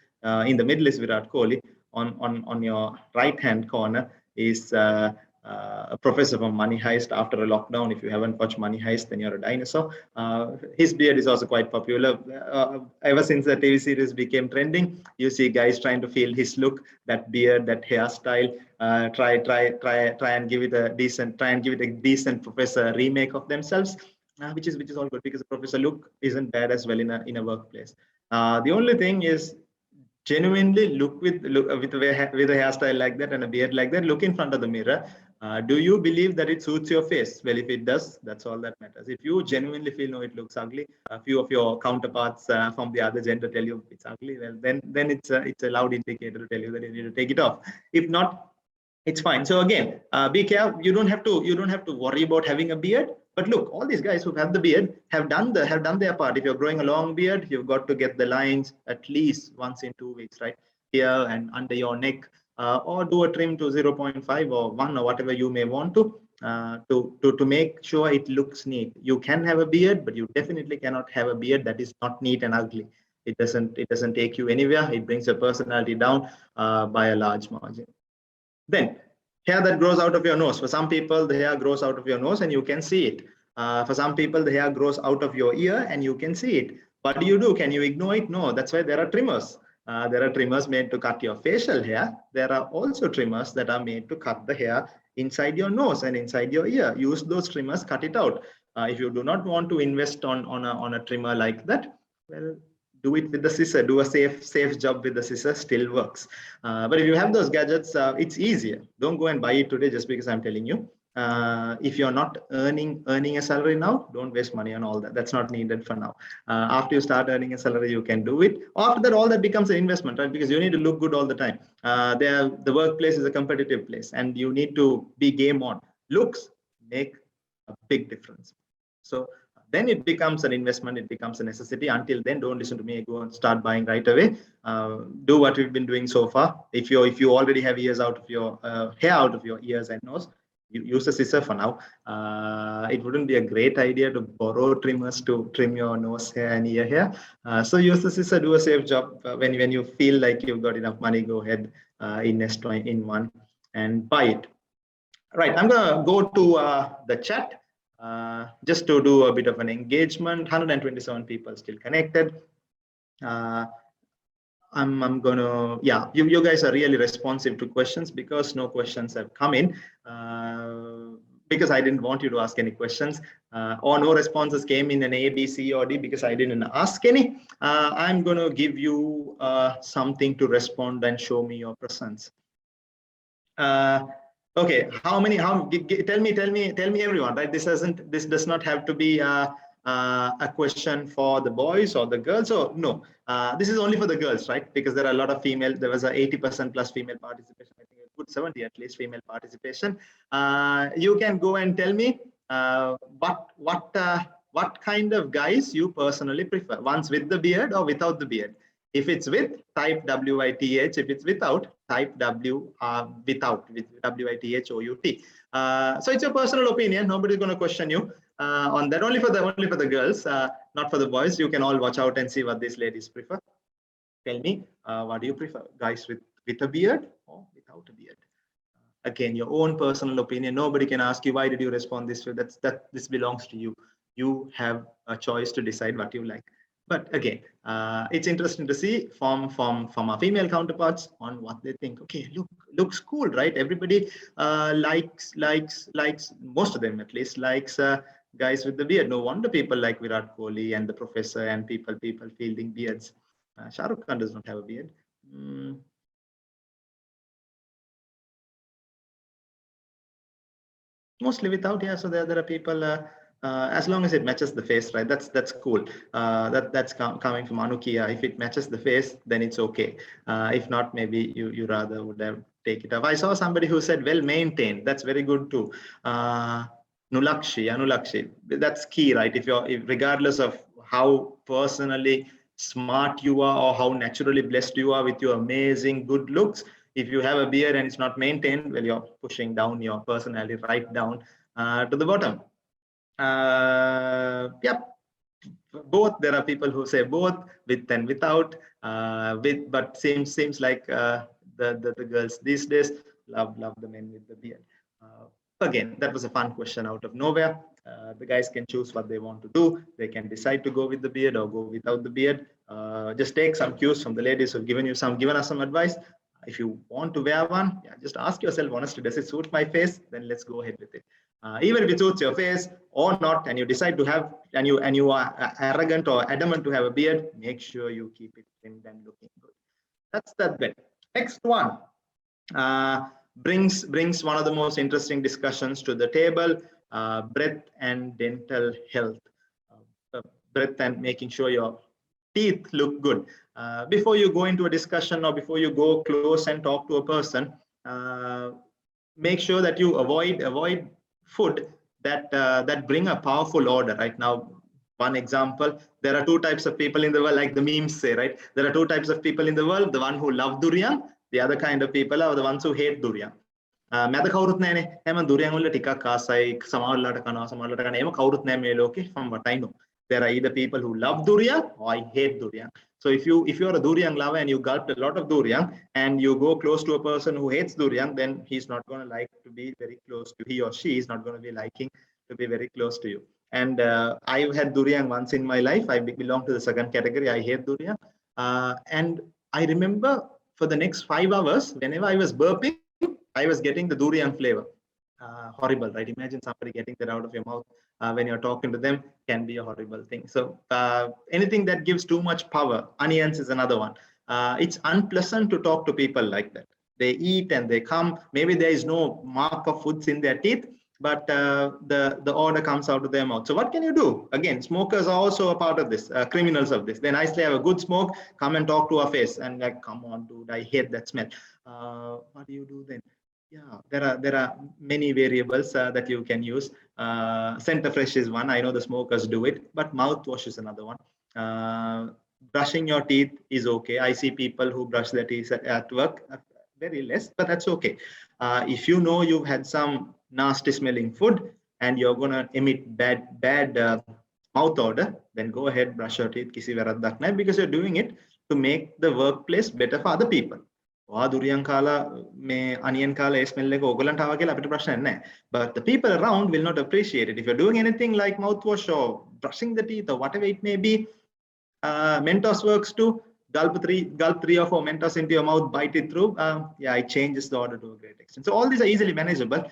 In the middle is Virat Kohli. On your right hand corner is a professor from Money Heist after a lockdown. If you haven't watched Money Heist, then you're a dinosaur. His beard is also quite popular. Ever since the TV series became trending, you see guys trying to feel his look, that beard, that hairstyle. Try and give it a decent professor remake of themselves, which is all good, because the professor look isn't bad as well in a workplace. The only thing is, genuinely look with a hairstyle like that and a beard like that. Look in front of the mirror. Do you believe that it suits your face? Well, if it does, that's all that matters. If you genuinely feel no, it looks ugly, a few of your counterparts from the other gender tell you it's ugly, well, then it's a loud indicator to tell you that you need to take it off. If not, it's fine. So again, be careful. You don't have to worry about having a beard. But look, all these guys who have the beard have done their part. If you're growing a long beard, you've got to get the lines at least once in 2 weeks, right? Here and under your neck, or do a trim to 0.5 or 1 or whatever you may want to make sure it looks neat. You can have a beard, but you definitely cannot have a beard that is not neat and ugly. It doesn't take you anywhere. It brings your personality down by a large margin. Then hair that grows out of your nose. For some people, the hair grows out of your nose and you can see it. For some people, the hair grows out of your ear and you can see it. What do you do? Can you ignore it? No, that's why there are trimmers. There are trimmers made to cut your facial hair. There are also trimmers that are made to cut the hair inside your nose and inside your ear. Use those trimmers, cut it out. If you do not want to invest on a trimmer like that, well, do it with the scissor. Do a safe job with the scissor. Still works. But if you have those gadgets, it's easier. Don't go and buy it today just because I'm telling you. If you're not earning a salary now, don't waste money on all that. That's not needed for now. After you start earning a salary, you can do it. After that, all that becomes an investment, right? Because you need to look good all the time. The workplace is a competitive place, and you need to be game on. Looks make a big difference. So then it becomes an investment, it becomes a necessity. Until then, don't listen to me, go and start buying right away. Do what we've been doing so far. If you already have ears out of your hair out of your ears and nose, you use a scissor for now. It wouldn't be a great idea to borrow trimmers to trim your nose hair and ear hair. So use the scissor, do a safe job. When you feel like you've got enough money, go ahead, invest in one and buy it. Right, I'm gonna go to the chat. Just to do a bit of an engagement. 127 people still connected. I'm gonna, yeah, you guys are really responsive to questions, because no questions have come in, because I didn't want you to ask any questions, or no responses came in an A, B, C, or D because I didn't ask any. I'm gonna give you something to respond and show me your presence. Okay, tell me everyone, right? This does not have to be a question for the boys or the girls. So no, this is only for the girls, right? Because there are a lot of female. There was a 80% plus female participation. I think a good 70 at least female participation. You can go and tell me what kind of guys you personally prefer. Ones with the beard or without the beard. If it's with, type WITH. If it's without, type without, with WITHOUT. So it's your personal opinion. Nobody's going to question you on that. Only for the girls, not for the boys. You can all watch out and see what these ladies prefer. Tell me, what do you prefer? Guys with a beard or without a beard? Again, your own personal opinion. Nobody can ask you, why did you respond this way? This belongs to you. You have a choice to decide what you like. But again, it's interesting to see from our female counterparts on what they think. Okay, looks cool, right? Everybody likes most of them at least likes guys with the beard. No wonder people like Virat Kohli and the professor and people fielding beards. Shah Rukh Khan does not have a beard. Mostly without, yeah. So there are people, as long as it matches the face, right? That's cool. That's coming from Anukia. If it matches the face, then it's okay. If not, maybe you rather would have take it off. I saw somebody who said well maintained. That's very good too. Anulakshi, that's key, right? If regardless of how personally smart you are or how naturally blessed you are with your amazing good looks, if you have a beard and it's not maintained, well, you're pushing down your personality right down to the bottom. Yep. Both, there are people who say both, with and without, but seems like the girls these days love the men with the beard. Again, that was a fun question out of nowhere. The guys can choose what they want to do. They can decide to go with the beard or go without the beard. Just take some cues from the ladies who've given us some advice. If you want to wear one, yeah, just ask yourself honestly, does it suit my face? Then let's go ahead with it. Even if it suits your face or not, and you decide to have, and you are arrogant or adamant to have a beard, make sure you keep it trimmed and looking good. That's that bit. Next one brings one of the most interesting discussions to the table: breath and dental health. Breath and making sure your teeth look good. Before you go into a discussion or before you go close and talk to a person, make sure that you avoid food that bring a powerful odor. Right now, one example, there are two types of people in the world, like the memes say, right? There are two types of people in the world: the one who love durian, the other kind of people are the ones who hate durian. මැද කවුරුත් නැනේ හැම දුරියන් වල ටිකක් ආසයි සමහරවල්ලාට කනවා එහෙම කවුරුත් නැහැ මේ ලෝකේ from what I know. There are either people who love durian or I hate durian. So if you're a durian lover and you gulped a lot of durian and you go close to a person who hates durian, then he's not going to like to be very close to, he or she is not going to be liking to be very close to you. And I've had durian once in my life. I belong to the second category. I hate durian. And I remember for the next 5 hours, whenever I was burping, I was getting the durian flavor. Horrible, right? Imagine somebody getting that out of your mouth when you're talking to them, can be a horrible thing. So anything that gives too much power, onions is another one. It's unpleasant to talk to people like that. They eat and they come. Maybe there is no mark of foods in their teeth, but the order comes out of their mouth. So what can you do? Again, smokers are also a part of this, criminals of this. They nicely have a good smoke, come and talk to our face and like, come on, dude, I hate that smell. What do you do then? Yeah, there are many variables that you can use. Center fresh is one. I know the smokers do it, but mouthwash is another one. Brushing your teeth is okay. I see people who brush their teeth at work, very less, but that's okay. If you know you've had some nasty smelling food and you're gonna emit bad mouth odor, then go ahead, brush your teeth. Kisi varaddak nahi, because you're doing it to make the workplace better for other people. දුරියන් කාලා මේ අනියන් කාලා ඒ smell එක ඕගලන්ට ආවා කියලා අපිට ප්‍රශ්නයක් නැහැ. But the people around will not appreciate it. If you're doing anything like mouthwash or brushing the teeth or whatever it may be, Mentos works too. Gulp 3 or 4 Mentos into your mouth, bite it through. Yeah, it changes the order to a great extent. So all these are easily manageable.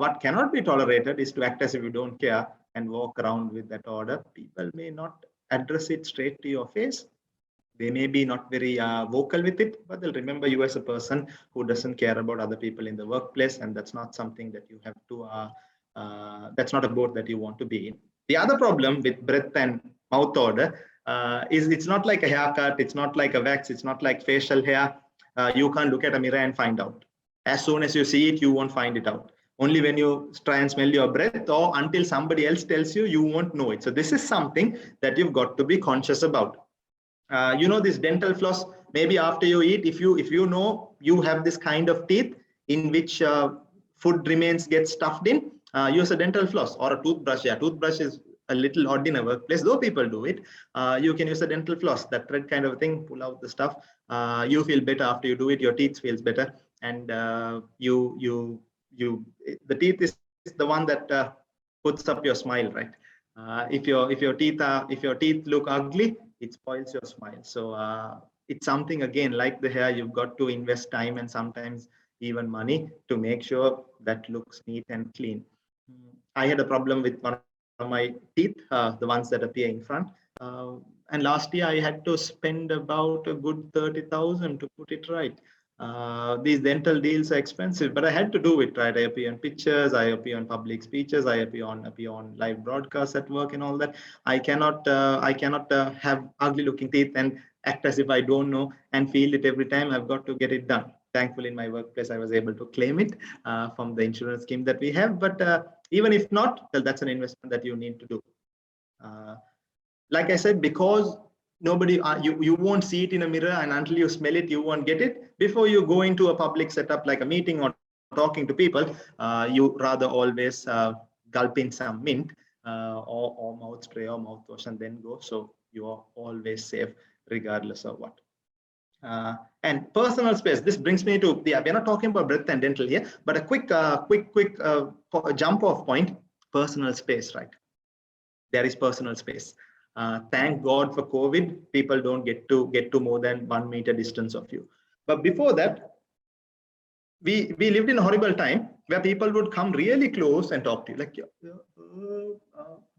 What cannot be tolerated is to act as if you don't care and walk around with that order. People may not address it straight to your face. They may be not very vocal with it, but they'll remember you as a person who doesn't care about other people in the workplace, and that's not something that you have to, that's not a boat that you want to be in. The other problem with breath and mouth odor is it's not like a haircut, it's not like a wax, it's not like facial hair. You can't look at a mirror and find out. As soon as you see it, you won't find it out. Only when you try and smell your breath or until somebody else tells you, you won't know it. So this is something that you've got to be conscious about. You know, this dental floss, maybe after you eat, if you know you have this kind of teeth in which food remains get stuffed in, use a dental floss or a toothbrush. Yeah, toothbrush is a little odd in a workplace, though people do it. You can use a dental floss, that thread kind of thing, pull out the stuff. You feel better after you do it, your teeth feels better, and the teeth is the one that puts up your smile, right? If your teeth look ugly, it spoils your smile. So it's something, again, like the hair, you've got to invest time and sometimes even money to make sure that looks neat and clean. I had a problem with one of my teeth, the ones that appear in front. Uh, and last year I had to spend about a good 30,000 to put it right. These dental deals are expensive, but I had to do it, right? I appear on pictures, I appear on public speeches, I appear on live broadcasts at work and all that. I cannot have ugly looking teeth and act as if I don't know and feel it every time. I've got to get it done. Thankfully, in my workplace, I was able to claim it from the insurance scheme that we have. But even if not, well, that's an investment that you need to do. Uh, like I said, because nobody, you won't see it in a mirror, and until you smell it, you won't get it. Before you go into a public setup like a meeting or talking to people, you rather always gulp in some mint or mouth spray or mouthwash and then go. So you are always safe regardless of what. And personal space. This brings me to we're not talking about breath and dental here, but a quick jump off point. Personal space, right? There is personal space. Thank God for COVID, people don't get to more than 1 meter distance of you. But before that, we lived in a horrible time where people would come really close and talk to you, like,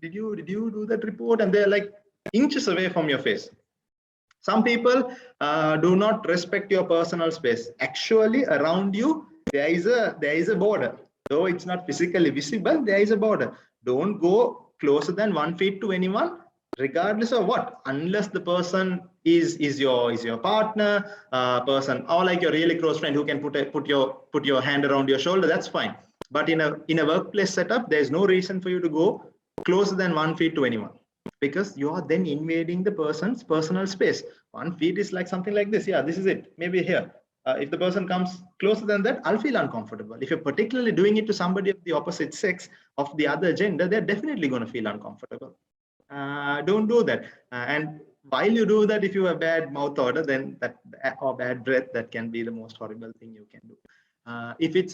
did you do that report? And they're like inches away from your face. Some people do not respect your personal space. Actually, around you, there is a border. Though it's not physically visible, there is a border. Don't go closer than 1 feet to anyone, regardless of what, unless the person is your partner, person, or like your really close friend who can put your hand around your shoulder. That's fine. But in a workplace setup, there's no reason for you to go closer than 1 feet to anyone, because you are then invading the person's personal space. 1 feet is like something like this. Yeah, this is it. Maybe here. If the person comes closer than that, I'll feel uncomfortable. If you're particularly doing it to somebody of the opposite sex, of the other gender, they're definitely going to feel uncomfortable. Don't do that. And while you do that, if you have bad mouth odor, then that, or bad breath, that can be the most horrible thing you can do. If it's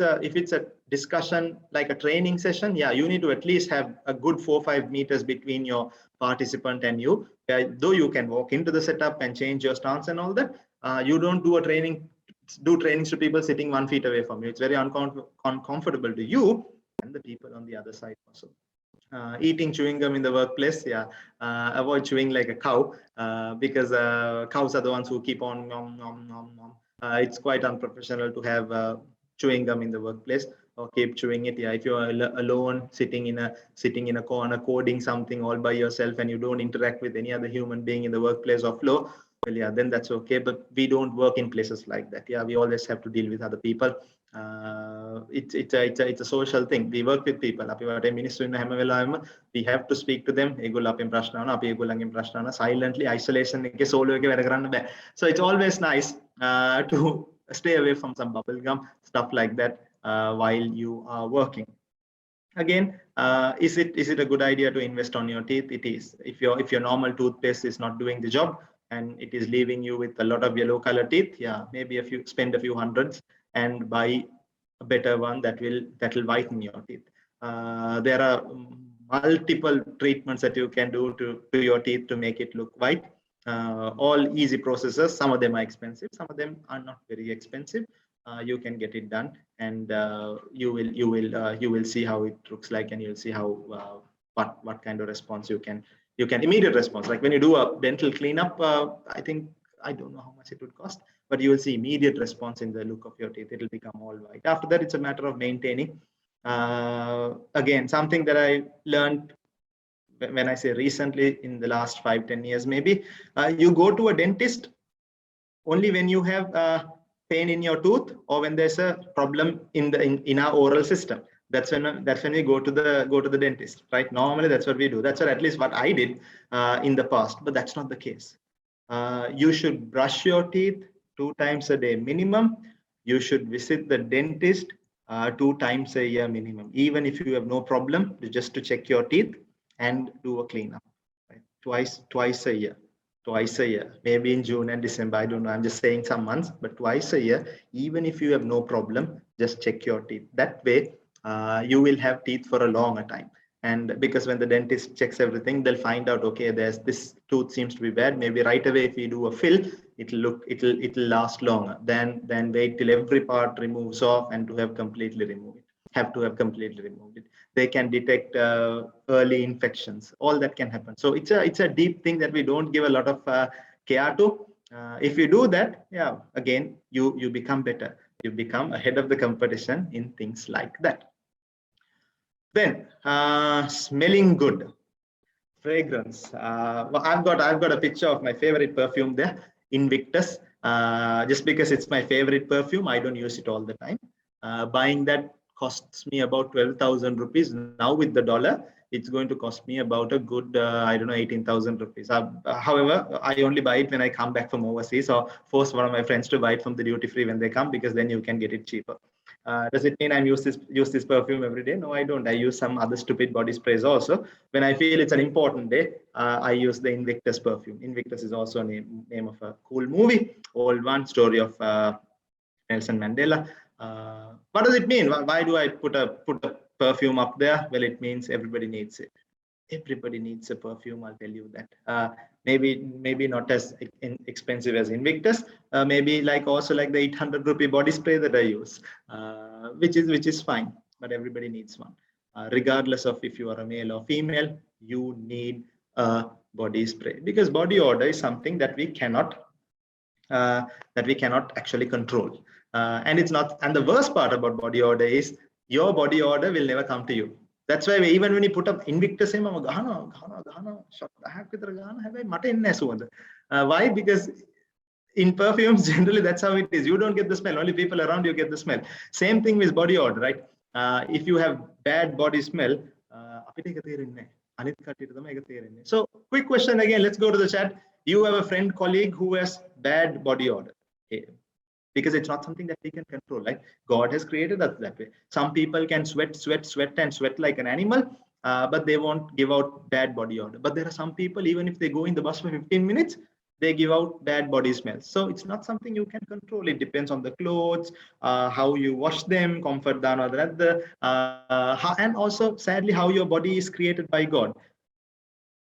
a discussion like a training session, yeah, you need to at least have a good 4-5 meters between your participant and you. Though you can walk into the setup and change your stance and all that, you don't do trainings to people sitting 1 feet away from you. It's very uncomfortable to you and the people on the other side also. Eating chewing gum in the workplace, yeah, avoid chewing like a cow, because cows are the ones who keep on nom, nom, nom, nom. It's quite unprofessional to have chewing gum in the workplace or keep chewing it. Yeah, if you're alone sitting in a corner coding something all by yourself and you don't interact with any other human being in the workplace or flow, well, yeah, then that's okay. But we don't work in places like that. Yeah, we always have to deal with other people. It's a social thing. We work with people. We have to speak to them. Silently, isolation. So it's always nice to stay away from some bubble gum, stuff like that, while you are working. Again, is it a good idea to invest on your teeth? It is. If your normal toothpaste is not doing the job and it is leaving you with a lot of yellow color teeth, yeah, maybe spend a few hundreds and buy a better one that will whiten your teeth. There are multiple treatments that you can do to your teeth to make it look white. All easy processes. Some of them are expensive, some of them are not very expensive. You can get it done, and you will see how it looks like, and you'll see how what kind of response you can immediate response. Like when you do a dental cleanup, I don't know how much it would cost, but you will see immediate response in the look of your teeth. It'll become all white. After that, it's a matter of maintaining. Again, something that I learned, when I say recently, in the last 5-10 years maybe, you go to a dentist only when you have pain in your tooth or when there's a problem in our oral system. That's when we go to the dentist, right? Normally that's what we do. That's at least what I did in the past, but that's not the case. You should brush your teeth 2 times a day minimum. You should visit the dentist 2 times a year minimum, even if you have no problem, just to check your teeth and do a cleanup, right? Twice a year. Twice a year, maybe in June and December, I don't know, I'm just saying some months, but twice a year, even if you have no problem, just check your teeth. That way, you will have teeth for a longer time. And because when the dentist checks everything, they'll find out, okay, there's this tooth seems to be bad. Maybe right away, if we do a fill, it'll last longer than wait till every part removes off and to have completely removed it. Have to have completely removed it. They can detect early infections. All that can happen. So it's a deep thing that we don't give a lot of care to. If you do that, yeah, again, you become better. You become ahead of the competition in things like that. Then smelling good, fragrance. Well, I've got a picture of my favorite perfume there, Invictus. Just because it's my favorite perfume, I don't use it all the time. Buying that costs me about 12,000 rupees. Now with the dollar, it's going to cost me about a good, I don't know, 18,000 rupees. However, I only buy it when I come back from overseas or force one of my friends to buy it from the duty free when they come, because then you can get it cheaper. Does it mean I use this perfume every day? No, I don't. I use some other stupid body sprays also. When I feel it's an important day, I use the Invictus perfume. Invictus is also a name of a cool movie, old one, story of Nelson Mandela. What does it mean? Why do I put a perfume up there? Well, it means everybody needs it. Everybody needs a perfume, I'll tell you that. Maybe not as expensive as Invictus, maybe also like the 800 rupee body spray that I use, which is fine, but everybody needs one. Regardless of if you are a male or female, you need a body spray, because body odor is something that we cannot actually control. And it's not, and the worst part about body odor is your body odor will never come to you. That's why even when you put up Invictus, why? Because in perfumes, generally that's how it is. You don't get the smell, only people around you get the smell. Same thing with body odor, right? If you have bad body smell, so quick question again, let's go to the chat. You have a friend, colleague who has bad body odor. Okay. Because it's not something that we can control. Like God has created us that way. Some people can sweat like an animal, but they won't give out bad body odor. But there are some people, even if they go in the bus for 15 minutes, they give out bad body smells. So it's not something you can control. It depends on the clothes, how you wash them, comfort down or and also sadly how your body is created by God.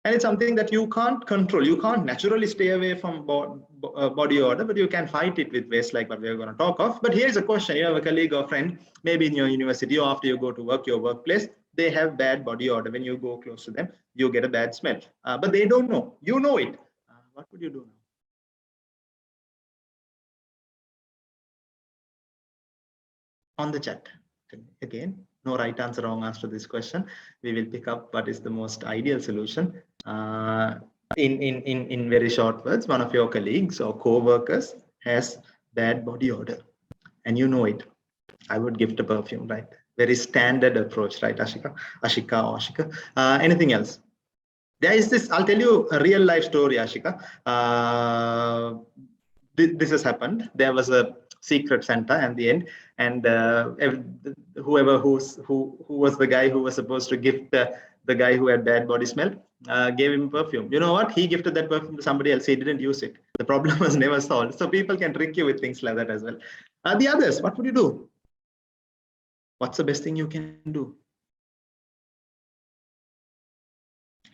And it's something that you can't control. You can't naturally stay away from body odor, but you can fight it with ways like what we're going to talk of. But here's a question. You have a colleague or friend, maybe in your university or after you go to work, your workplace, they have bad body odor. When you go close to them, you get a bad smell. But they don't know. You know it. What would you do now? On the chat. Again, no right answer, wrong answer to this question. We will pick up what is the most ideal solution. In very short words, one of your colleagues or co-workers has bad body odor, and you know it. I would gift a perfume, right? Very standard approach, right, Ashika or Ashika? Anything else? There is this, I'll tell you a real life story, Ashika. This has happened. There was a secret Santa at the end, and whoever who was the guy who was supposed to gift the guy who had bad body smell, gave him perfume. You know what? He gifted that perfume to somebody else. He didn't use it. The problem was never solved. So people can trick you with things like that as well. The others, what would you do? What's the best thing you can do?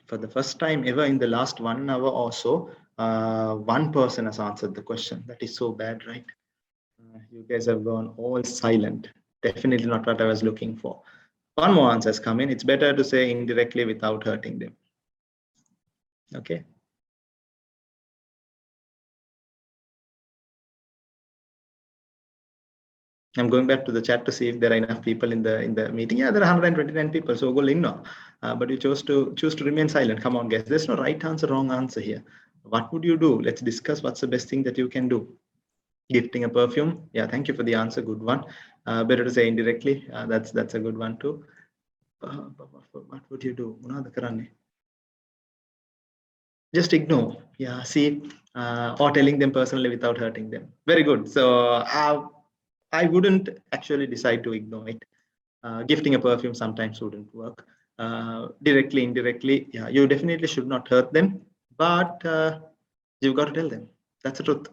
For the first time ever in the last 1 hour or so, one person has answered the question. That is so bad, right? You guys have gone all silent. Definitely not what I was looking for. One more answer has come in. It's better to say indirectly without hurting them. Okay. I'm going back to the chat to see if there are enough people in the meeting. Yeah, there are 129 people, so go in now. But you choose to remain silent. Come on, guys. There's no right answer, wrong answer here. What would you do? Let's discuss what's the best thing that you can do. Gifting a perfume. Yeah, thank you for the answer. Good one. Better to say indirectly. That's a good one too. What would you do? Just ignore. Yeah, see, or telling them personally without hurting them. Very good. So I wouldn't actually decide to ignore it. Gifting a perfume sometimes wouldn't work. Directly, indirectly, yeah, you definitely should not hurt them, but you've got to tell them. That's the truth.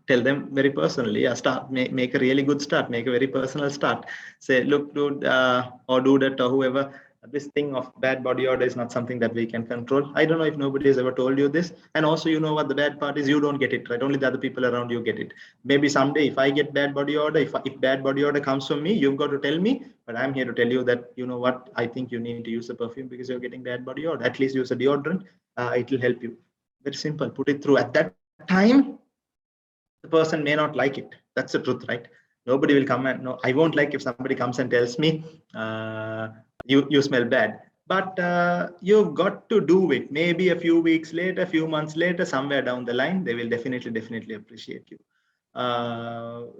Tell them very personally. Yeah, make a really good start. Make a very personal start. Say, look, dude, or do that, or whoever. This thing of bad body odor is not something that we can control. I don't know if nobody has ever told you this. And also, you know what the bad part is? You don't get it, right? Only the other people around you get it. Maybe someday, if I get bad body odor, if bad body odor comes from me, you've got to tell me. But I'm here to tell you that, you know what? I think you need to use a perfume because you're getting bad body odor. At least use a deodorant. It will help you. Very simple. Put it through. At that time, the person may not like it. That's the truth, right? Nobody will come and no, I won't like if somebody comes and tells me you smell bad. But you've got to do it. Maybe a few weeks later, a few months later, somewhere down the line, they will definitely appreciate you.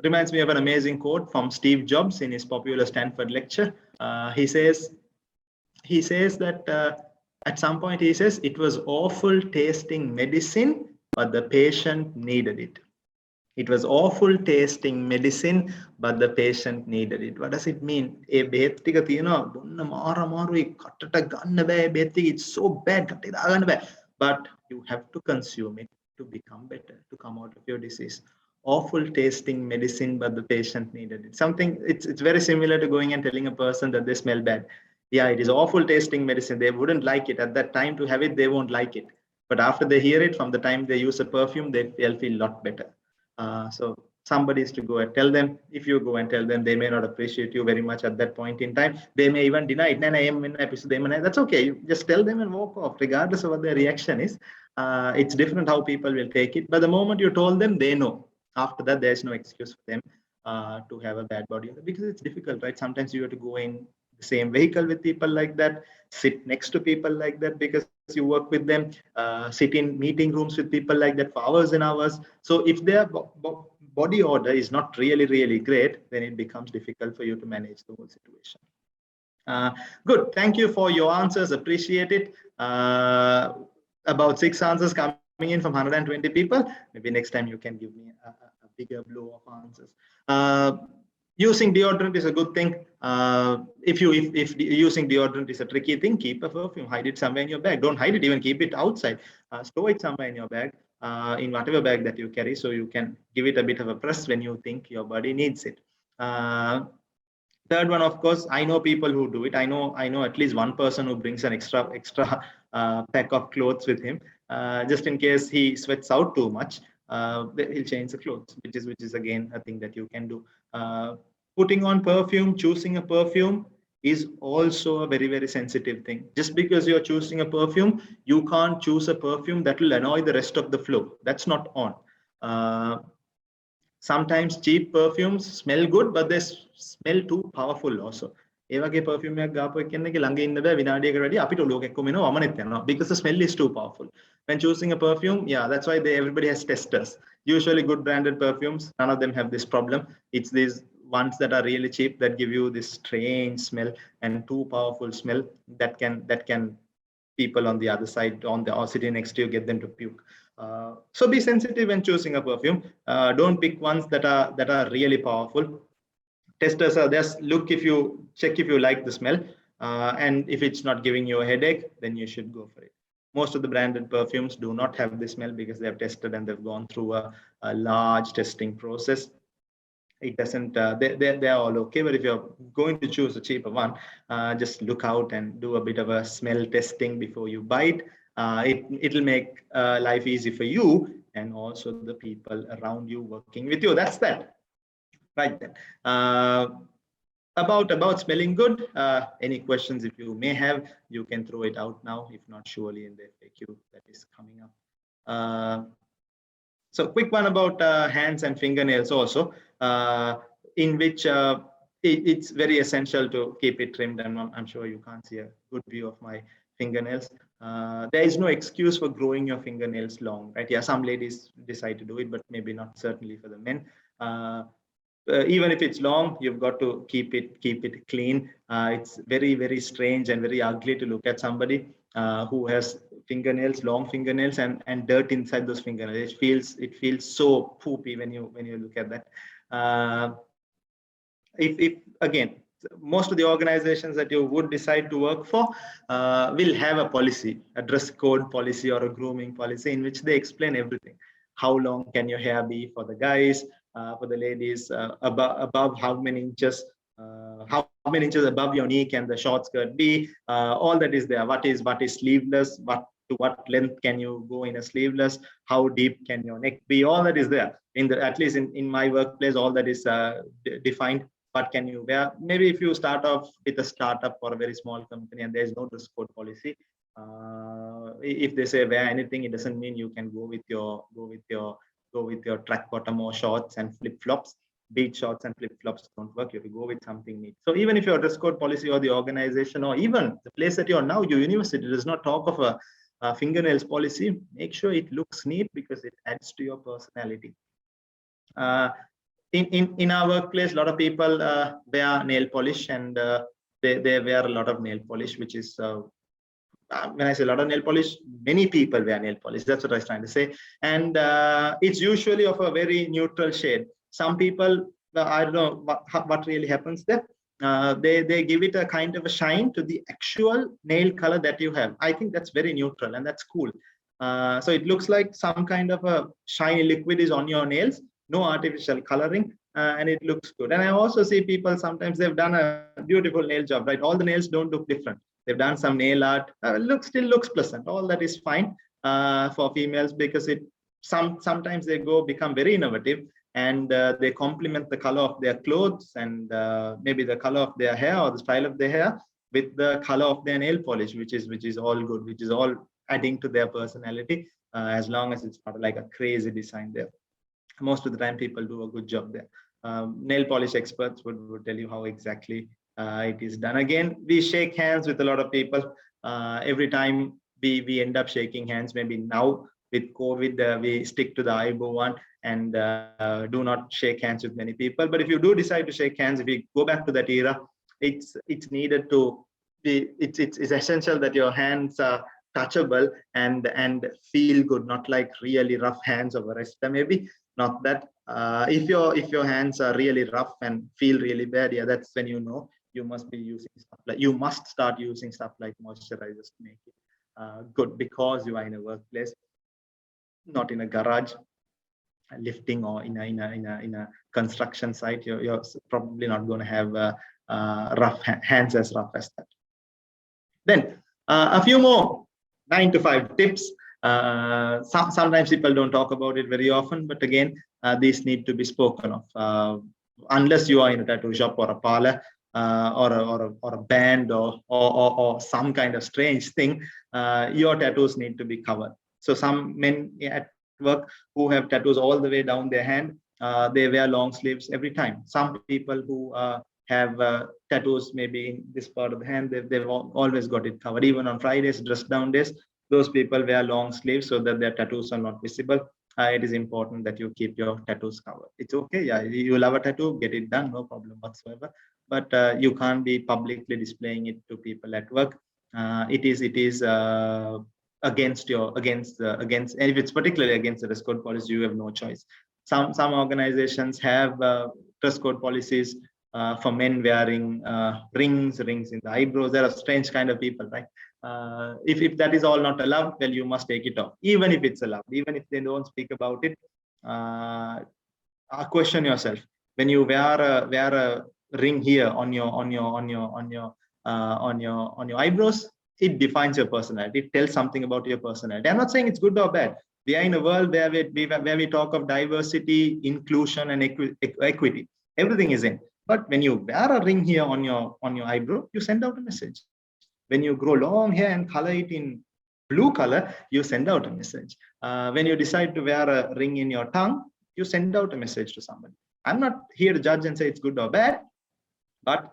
Reminds me of an amazing quote from Steve Jobs in his popular Stanford lecture. He says that at some point he says it was awful tasting medicine, but the patient needed it. It was awful tasting medicine, but the patient needed it. What does it mean? It's so bad. But you have to consume it to become better, to come out of your disease. Awful tasting medicine, but the patient needed it. It's very similar to going and telling a person that they smell bad. Yeah, it is awful tasting medicine. They wouldn't like it. At that time to have it, they won't like it. But after they hear it, from the time they use a perfume, they'll feel a lot better. So somebody is to go and tell them. If you go and tell them, they may not appreciate you very much at that point in time. They may even deny it. That's okay. You just tell them and walk off, regardless of what their reaction is. It's different how people will take it. But the moment you told them, they know. After that, there's no excuse for them to have a bad body because it's difficult, right? Sometimes you have to go in the same vehicle with people like that, sit next to people like that because you work with them, sit in meeting rooms with people like that for hours and hours. So if their body odor is not really great, then it becomes difficult for you to manage the whole situation. Good. Thank you for your answers. Appreciate it. About 6 answers coming in from 120 people. Maybe next time you can give me a bigger blow of answers. Using deodorant is a good thing. If using deodorant is a tricky thing, keep a perfume, hide it somewhere in your bag. Don't hide it, even keep it outside. Store it somewhere in your bag, in whatever bag that you carry, so you can give it a bit of a press when you think your body needs it. Third one, of course, I know people who do it. I know at least one person who brings an extra pack of clothes with him, just in case he sweats out too much. He'll change the clothes, which is again a thing that you can do. Putting on perfume, choosing a perfume is also a very sensitive thing. Just because you're choosing a perfume, you can't choose a perfume that will annoy the rest of the flow. That's not on. Sometimes cheap perfumes smell good, but they smell too powerful also. Because the smell is too powerful. When choosing a perfume, yeah, that's why everybody has testers. Usually good branded perfumes, none of them have this problem. It's these ones that are really cheap that give you this strange smell and too powerful smell that can people on the other side or sitting next to you, get them to puke. So be sensitive when choosing a perfume. Don't pick ones that are really powerful. Testers are just check if you like the smell, and if it's not giving you a headache, then you should go for it. Most of the branded perfumes do not have the smell because they have tested and they've gone through a large testing process. It doesn't, they're all okay, but if you're going to choose a cheaper one, just look out and do a bit of a smell testing before you buy it. It'll make life easy for you and also the people around you working with you. That's that. Right then. About smelling good, any questions if you may have, you can throw it out now. If not, surely in the FAQ that is coming up. So quick one about hands and fingernails also, in which it's very essential to keep it trimmed. And I'm sure you can't see a good view of my fingernails. There is no excuse for growing your fingernails long, right? Yeah, some ladies decide to do it, but maybe not certainly for the men. Even if it's long, you've got to keep it clean. It's very strange and very ugly to look at somebody who has long fingernails and dirt inside those fingernails. It feels so poopy when you look at that. If again, most of the organizations that you would decide to work for will have a policy, a dress code policy or a grooming policy in which they explain everything. How long can your hair be for the guys, for the ladies, above how many inches how many inches above your knee can the short skirt be? All that is there. What is sleeveless? To what length can you go in a sleeveless? How deep can your neck be? All that is there. At least in my workplace, all that is defined. What can you wear? Maybe if you start off with a startup or a very small company and there is no dress code policy, if they say wear anything, it doesn't mean you can go with your track bottom or shorts and flip flops. Beach shorts and flip flops don't work. You have to go with something neat. So even if your dress code policy or the organization or even the place that you are now, your university does not talk of a fingernails policy, make sure it looks neat because it adds to your personality. In our workplace, a lot of people wear nail polish, and they wear a lot of nail polish, which is when I say a lot of nail polish, many people wear nail polish. That's what I was trying to say. And it's usually of a very neutral shade. Some people, I don't know what really happens there. They give it a kind of a shine to the actual nail color that you have. I think that's very neutral and that's cool. So it looks like some kind of a shiny liquid is on your nails, no artificial coloring, and it looks good. And I also see people, sometimes they've done a beautiful nail job, right? All the nails don't look different. They've done some nail art, still looks pleasant. All that is fine for females, because sometimes they become very innovative, and they complement the color of their clothes and maybe the color of their hair or the style of their hair with the color of their nail polish, which is all good, which is all adding to their personality, as long as it's not like a crazy design there. Most of the time people do a good job there. Nail polish experts would tell you how exactly it is done. Again, we shake hands with a lot of people. Every time we end up shaking hands. Maybe now with COVID, we stick to the eyebrow one and do not shake hands with many people. But if you do decide to shake hands, if you go back to that era, it's needed to be. It's essential that your hands are touchable and feel good, not like really rough hands of a wrestler. Maybe not that. If your hands are really rough and feel really bad, yeah, that's when you know you must be using stuff like, you must start using stuff like moisturizers to make it good, because you are in a workplace, not in a garage lifting or in a construction site. You're probably not going to have rough hands as rough as that. Then a few more 9 to 5 tips. Sometimes people don't talk about it very often, but again, these need to be spoken of. Unless you are in a tattoo shop or a parlor, or a band or some kind of strange thing, your tattoos need to be covered. So some men at work who have tattoos all the way down their hand, they wear long sleeves every time. Some people who have tattoos maybe in this part of the hand, they've always got it covered. Even on Fridays, dress down days, those people wear long sleeves so that their tattoos are not visible. It is important that you keep your tattoos covered. It's okay, yeah, you love a tattoo, get it done, no problem whatsoever. But you can't be publicly displaying it to people at work. It is against, and if it's particularly against the dress code policy, you have no choice. Some organizations have dress code policies for men wearing rings in the eyebrows. There are strange kind of people, right? If that is all not allowed, well, you must take it off. Even if it's allowed, even if they don't speak about it, question yourself. When you wear a ring here on your eyebrows, it defines your personality. It tells something about your personality. I'm not saying it's good or bad. We are in a world where we talk of diversity, inclusion, and equity. Everything is in. But when you wear a ring here on your eyebrow, you send out a message. When you grow long hair and color it in blue color, you send out a message. When you decide to wear a ring in your tongue, you send out a message to somebody. I'm not here to judge and say it's good or bad, but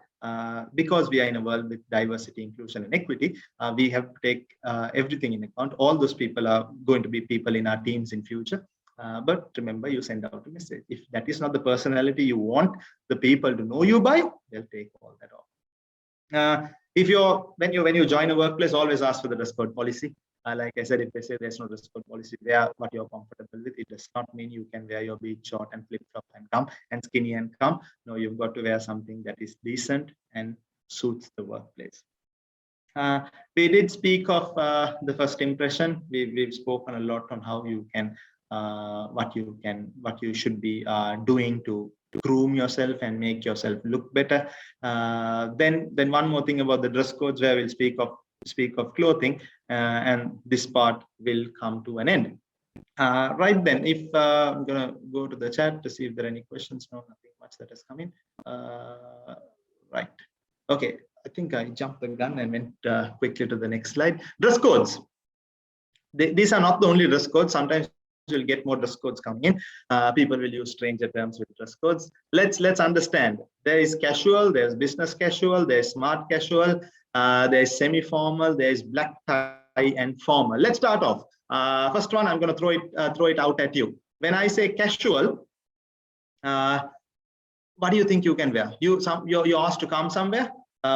because we are in a world with diversity, inclusion, and equity, we have to take everything in account. All those people are going to be people in our teams in future. But remember, you send out a message. If that is not the personality you want the people to know you by, they'll take all that off. When you join a workplace, always ask for the dress code policy. Like I said, if they say there's no dress code policy, wear what you're comfortable with. It does not mean you can wear your beach short and flip flop and come, and skinny and come. No, you've got to wear something that is decent and suits the workplace. We did speak of the first impression. We've spoken a lot on how you can, what you should be doing to groom yourself and make yourself look better. Then one more thing about the dress codes, where we'll speak of clothing, and this part will come to an end. Right then, if I'm gonna go to the chat to see if there are any questions. No, nothing much that has come in. Right. Okay. I think I jumped the gun and went quickly to the next slide. Dress codes. These are not the only dress codes. Sometimes you'll get more dress codes coming in. People will use stranger terms with dress codes. Let's understand. There is casual, there's business casual, there's smart casual, there's semi-formal, there's black tie and formal. Let's start off. First one, I'm going to throw it out at you. When I say casual, what do you think you can wear? You're asked to come somewhere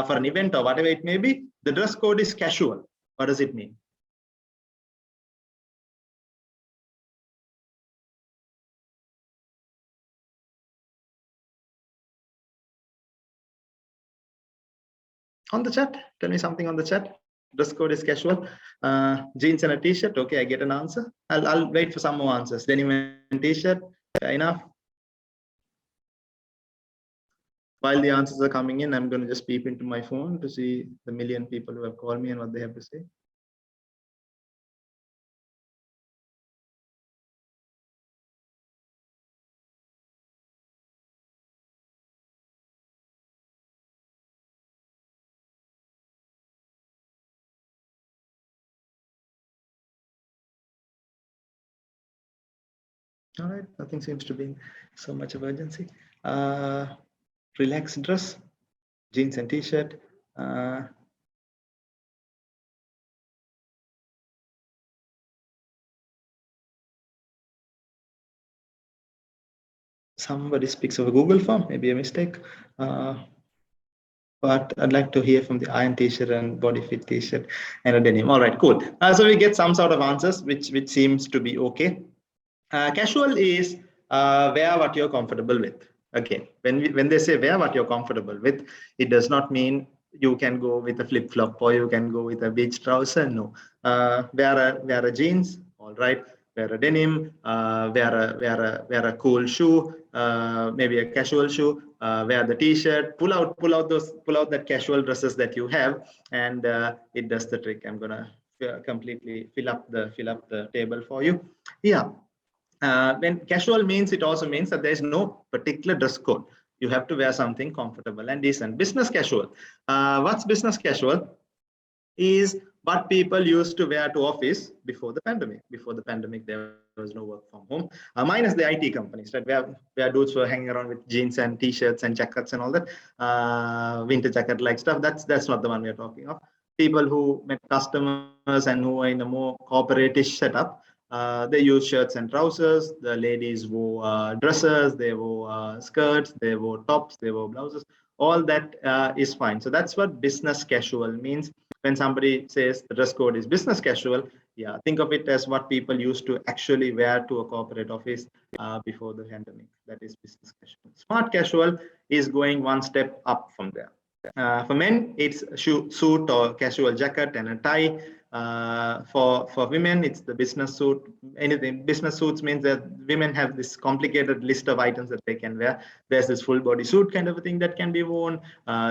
for an event or whatever it may be. The dress code is casual. What does it mean? On the chat, tell me something on the chat. Dress code is casual. Jeans and a t-shirt. Okay, I get an answer. I'll wait for some more answers. Denim and t-shirt. Fair enough. While the answers are coming in, I'm going to just peep into my phone to see the million people who have called me and what they have to say. All right, nothing seems to be so much of urgency. Relaxed dress, jeans and t-shirt. Somebody speaks of a Google form, maybe a mistake. But I'd like to hear from the iron t-shirt and body fit t-shirt and a denim. All right, cool. So we get some sort of answers, which seems to be okay. Casual is wear what you're comfortable with. Again, when they say wear what you're comfortable with, it does not mean you can go with a flip flop or you can go with a beach trouser. No, wear a jeans. All right, wear a denim. Wear a cool shoe. Maybe a casual shoe. Wear the t-shirt. Pull out that casual dresses that you have, and it does the trick. I'm gonna completely fill up the table for you. Yeah. When casual means, it also means that there is no particular dress code. You have to wear something comfortable and decent. Business casual. What's business casual? Is what people used to wear to office before the pandemic. Before the pandemic, there was no work from home. Minus the IT companies, right? Where dudes were hanging around with jeans and t-shirts and jackets and all that, winter jacket like stuff. That's not the one we're talking of. People who met customers and who are in a more corporate-ish setup. They use shirts and trousers. The ladies wore dresses, they wore skirts, they wore tops, they wore blouses. All that is fine. So that's what business casual means. When somebody says the dress code is business casual, yeah, think of it as what people used to actually wear to a corporate office before the pandemic. That is business casual. Smart casual is going one step up from there. For men, it's suit or casual jacket and a tie. For women, it's the business suit. Anything business suits means that women have this complicated list of items that they can wear. There's this full body suit kind of a thing that can be worn.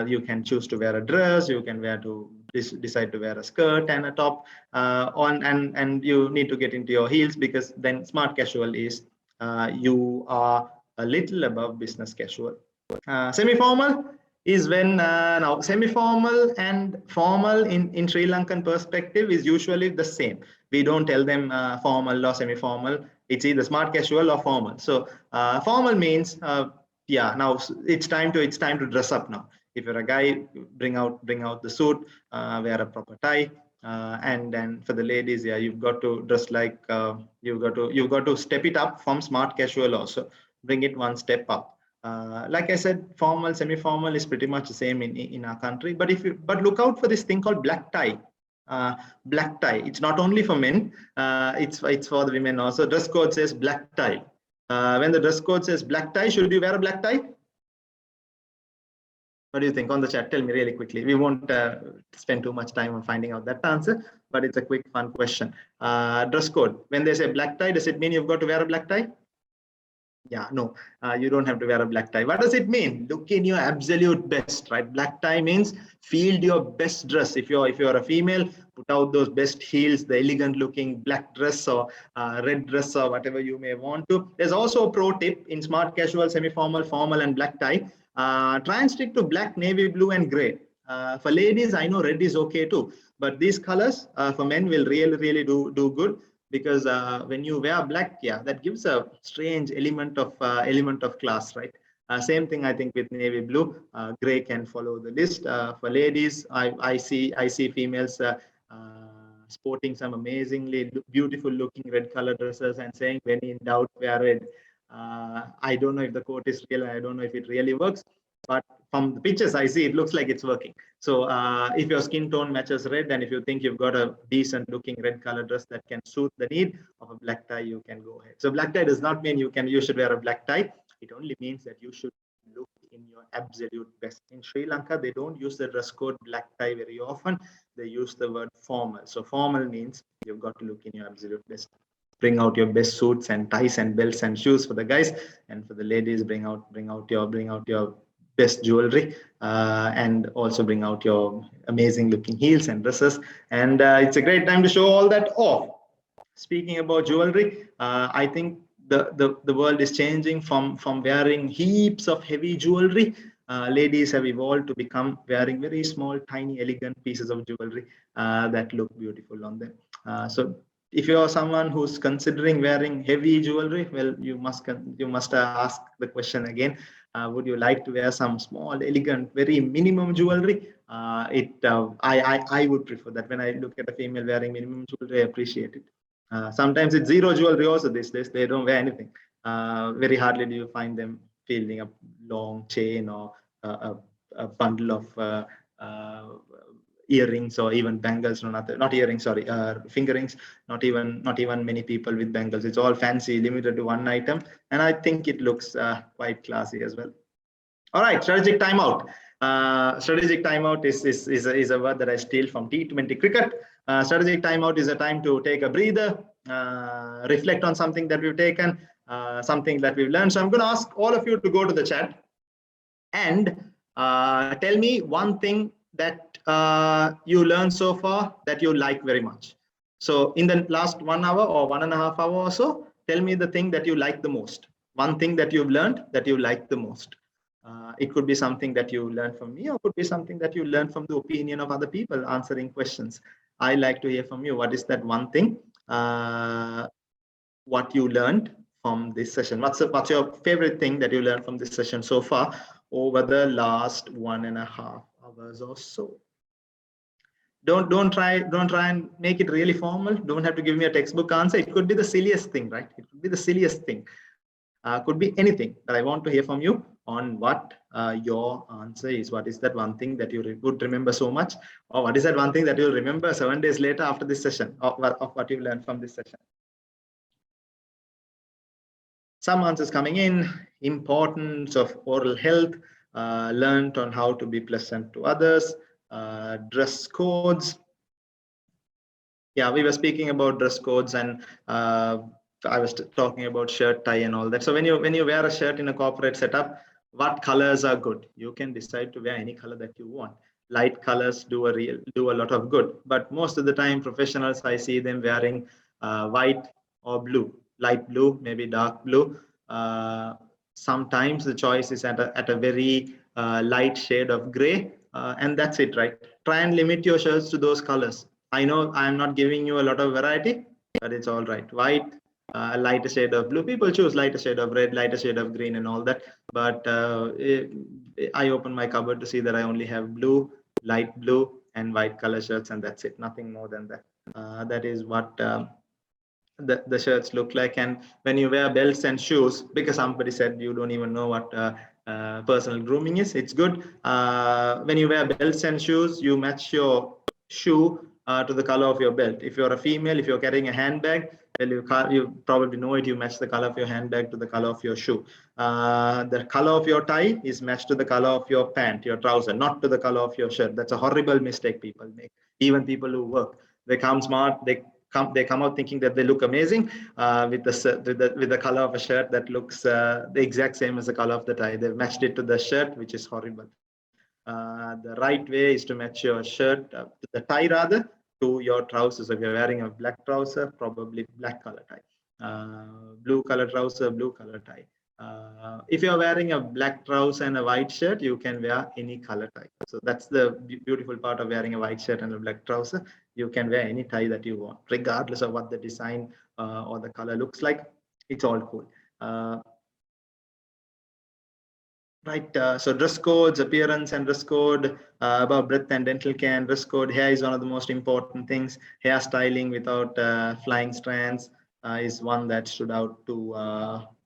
You can choose to wear a dress. You can decide to wear a skirt and a top. And you need to get into your heels, because then smart casual is you are a little above business casual. Semi-formal is when now semi-formal and formal in Sri Lankan perspective is usually the same. We don't tell them formal or semi-formal. It's either smart casual or formal. So formal means yeah, now it's time to dress up now. If you're a guy, bring out the suit, wear a proper tie. And then for the ladies, yeah, you've got to dress like you've got to step it up from smart casual also. Bring it one step up. Like I said, formal, semi-formal is pretty much the same in our country. But look out for this thing called black tie. Black tie. It's not only for men. It's for the women also. Dress code says black tie. When the dress code says black tie, should you wear a black tie? What do you think on the chat? Tell me really quickly. We won't spend too much time on finding out that answer, but it's a quick, fun question. Dress code. When they say black tie, does it mean you've got to wear a black tie? Yeah, no, you don't have to wear a black tie. What does it mean? Look in your absolute best, right? Black tie means field your best dress. If you're a female, put out those best heels, the elegant looking black dress or red dress or whatever you may want to. There's also a pro tip in smart casual, semi-formal, formal, and black tie. Try and stick to black, navy blue, and gray. For ladies, I know red is okay too, but these colors for men will really do good, because when you wear black, yeah, that gives a strange element of class, right? Same thing I think with navy blue. Gray can follow the list. For ladies, I see females sporting some amazingly beautiful looking red color dresses and saying, when in doubt wear red. I don't know if the quote is real, I don't know if it really works, but from the pictures I see, it looks like it's working. So if your skin tone matches red, and if you think you've got a decent looking red color dress that can suit the need of a black tie, you can go ahead. So black tie does not mean you should wear a black tie. It only means that you should look in your absolute best. In Sri Lanka, they don't use the dress code black tie very often. They use the word formal. So formal means you've got to look in your absolute best. Bring out your best suits and ties and belts and shoes for the guys, and for the ladies, bring out your best jewelry, and also bring out your amazing looking heels and dresses. And it's a great time to show all that off. Speaking about jewelry, I think the world is changing from wearing heaps of heavy jewelry. Ladies have evolved to become wearing very small, tiny, elegant pieces of jewelry that look beautiful on them. So if you are someone who's considering wearing heavy jewelry, well, you must ask the question again. Would you like to wear some small, elegant, very minimum jewelry? I would prefer that. When I look at a female wearing minimum jewelry, I appreciate it. Sometimes it's zero jewelry also these days. They don't wear anything. Very hardly do you find them fielding a long chain or a bundle of uh, earrings or even bangles. No, not earrings, sorry, finger rings. Not even many people with bangles. It's all fancy, limited to one item, and I think it looks quite classy as well. All right, strategic timeout. Strategic timeout is a word that I steal from T20 cricket. Strategic timeout is a time to take a breather, reflect on something that we've taken, something that we've learned. So I'm going to ask all of you to go to the chat and tell me one thing that you learned so far that you like very much. So in the last 1 hour or 1.5 hours or so, tell me the thing that you like the most. One thing that you've learned that you like the most. It could be something that you learned from me, or could be something that you learned from the opinion of other people answering questions. I like to hear from you. What is that one thing? What you learned from this session? What's your favorite thing that you learned from this session so far over the last 1.5 hours or so? Don't try and make it really formal. Don't have to give me a textbook answer. It could be the silliest thing, right? It could be the silliest thing. Could be anything, but I want to hear from you on what your answer is. What is that one thing that you would remember so much, or what is that one thing that you'll remember 7 days later after this session, of what you learned from this session? Some answers coming in. Importance of oral health, learned on how to be pleasant to others, dress codes. Yeah, we were speaking about dress codes, and I was talking about shirt, tie, and all that. So when you wear a shirt in a corporate setup, what colors are good? You can decide to wear any color that you want. Light colors do a lot of good, but most of the time, professionals, I see them wearing white or blue, light blue, maybe dark blue. Sometimes the choice is at a very light shade of gray, and that's it, right? Try and limit your shirts to those colors. I know I'm not giving you a lot of variety, but it's all right. White, a lighter shade of blue. People choose lighter shade of red, lighter shade of green, and all that. But I open my cupboard to see that I only have blue, light blue, and white color shirts, and that's it. Nothing more than that. That is what the shirts look like. And when you wear belts and shoes, because somebody said you don't even know what personal grooming is, it's good. When you wear belts and shoes, you match your shoe to the color of your belt. If you're a female, if you're carrying a handbag, well, you probably know it. You match the color of your handbag to the color of your shoe. The color of your tie is matched to the color of your pant, your trouser, not to the color of your shirt. That's a horrible mistake people make. Even people who work, they come smart, they they come out thinking that they look amazing with the color of a shirt that looks the exact same as the color of the tie. They've matched it to the shirt, which is horrible. The right way is to match your shirt, the tie rather, to your trousers. If you're wearing a black trouser, probably black color tie. Blue color trouser, blue color tie. If you're wearing a black trouser and a white shirt, you can wear any color tie. So that's the beautiful part of wearing a white shirt and a black trouser. You can wear any tie that you want, regardless of what the design or the color looks like. It's all cool. Right, so dress codes, appearance and dress code, about breath and dental care and dress code. Hair is one of the most important things. Hair styling without flying strands is one that stood out to